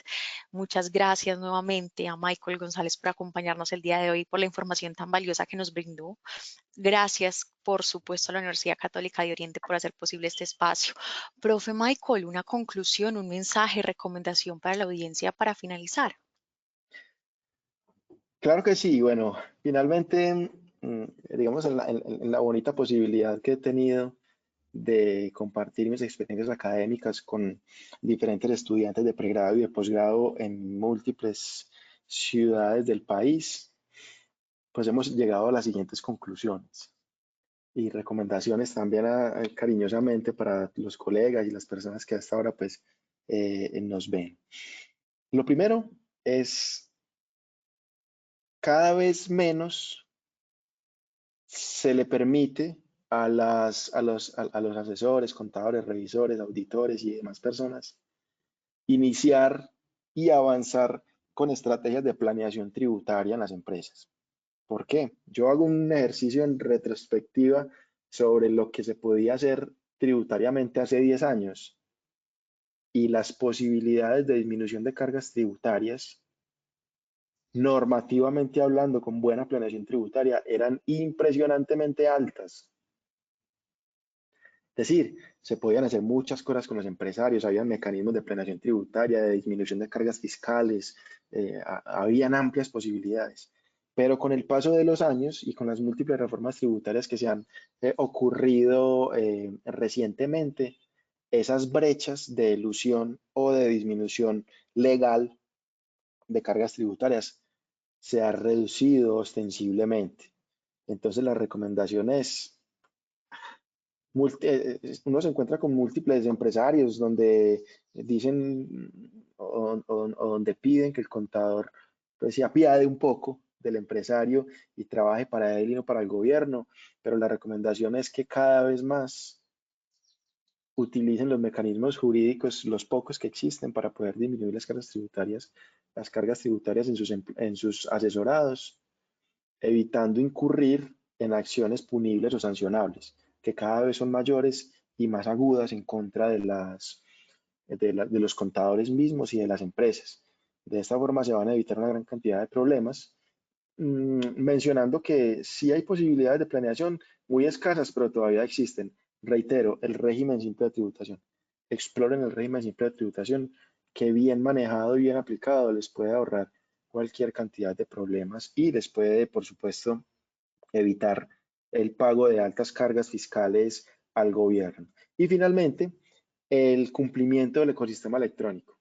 Muchas gracias nuevamente a Michael González por acompañarnos el día de hoy, por la información tan valiosa que nos brindó. Gracias, por supuesto, a la Universidad Católica de Oriente por hacer posible este espacio. Profe Michael, una conclusión, un mensaje, recomendación para la audiencia para finalizar.
Claro que sí. Bueno, finalmente, digamos, en la bonita posibilidad que he tenido de compartir mis experiencias académicas con diferentes estudiantes de pregrado y de posgrado en múltiples ciudades del país, pues hemos llegado a las siguientes conclusiones y recomendaciones también cariñosamente para los colegas y las personas que hasta ahora pues nos ven. Lo primero es cada vez menos se le permite a los asesores, contadores, revisores, auditores y demás personas iniciar y avanzar con estrategias de planeación tributaria en las empresas. ¿Por qué? Yo hago un ejercicio en retrospectiva sobre lo que se podía hacer tributariamente hace 10 años y las posibilidades de disminución de cargas tributarias normativamente hablando, con buena planeación tributaria, eran impresionantemente altas. Es decir, se podían hacer muchas cosas con los empresarios, había mecanismos de planeación tributaria, de disminución de cargas fiscales, habían amplias posibilidades. Pero con el paso de los años y con las múltiples reformas tributarias que se han ocurrido recientemente, esas brechas de elusión o de disminución legal de cargas tributarias se ha reducido ostensiblemente. Entonces la recomendación es, uno se encuentra con múltiples empresarios donde dicen o donde piden que el contador pues se apiade un poco del empresario y trabaje para él y no para el gobierno, pero la recomendación es que cada vez más utilicen los mecanismos jurídicos, los pocos que existen, para poder disminuir las cargas tributarias en sus asesorados, evitando incurrir en acciones punibles o sancionables, que cada vez son mayores y más agudas en contra de los contadores mismos y de las empresas. De esta forma se van a evitar una gran cantidad de problemas, mencionando que sí hay posibilidades de planeación muy escasas, pero todavía existen. Reitero, el régimen simple de tributación. Exploren el régimen simple de tributación, que bien manejado y bien aplicado les puede ahorrar cualquier cantidad de problemas y les puede, por supuesto, evitar el pago de altas cargas fiscales al gobierno. Y finalmente, el cumplimiento del ecosistema electrónico.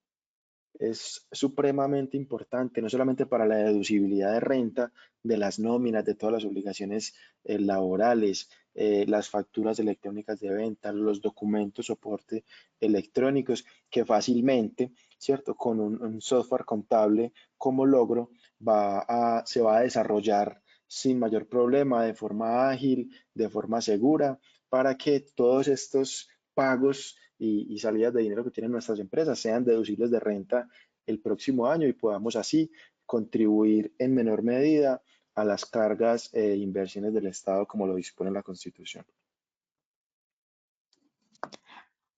Es supremamente importante, no solamente para la deducibilidad de renta, de las nóminas, de todas las obligaciones laborales, las facturas electrónicas de venta, los documentos soporte electrónicos, que fácilmente, ¿cierto? Con un software contable como Logro se va a desarrollar sin mayor problema, de forma ágil, de forma segura, para que todos estos pagos y salidas de dinero que tienen nuestras empresas sean deducibles de renta el próximo año y podamos así contribuir en menor medida a las cargas e inversiones del Estado como lo dispone la Constitución.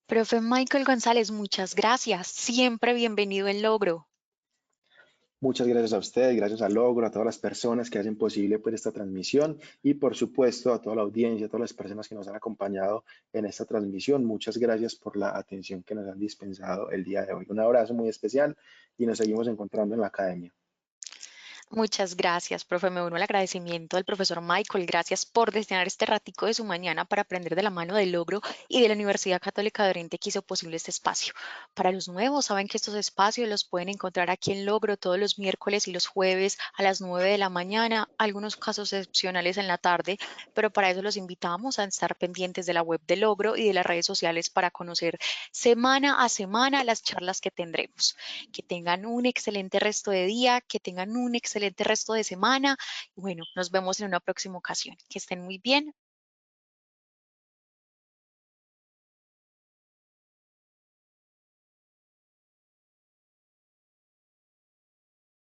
Profe Michael González, muchas gracias. Siempre bienvenido en Logro.
Muchas gracias a ustedes, gracias a Logro, a todas las personas que hacen posible pues, esta transmisión y por supuesto a toda la audiencia, a todas las personas que nos han acompañado en esta transmisión. Muchas gracias por la atención que nos han dispensado el día de hoy. Un abrazo muy especial y nos seguimos encontrando en la academia.
Muchas gracias, profe. Me uno al agradecimiento del profesor Michael. Gracias por destinar este ratico de su mañana para aprender de la mano del Logro y de la Universidad Católica de Oriente que hizo posible este espacio. Para los nuevos, saben que estos espacios los pueden encontrar aquí en Logro todos los miércoles y los jueves a las 9 de la mañana, algunos casos excepcionales en la tarde, pero para eso los invitamos a estar pendientes de la web de Logro y de las redes sociales para conocer semana a semana las charlas que tendremos. Que tengan un excelente resto de día, que tengan un excelente resto de semana. Bueno, nos vemos en una próxima ocasión. Que estén muy bien.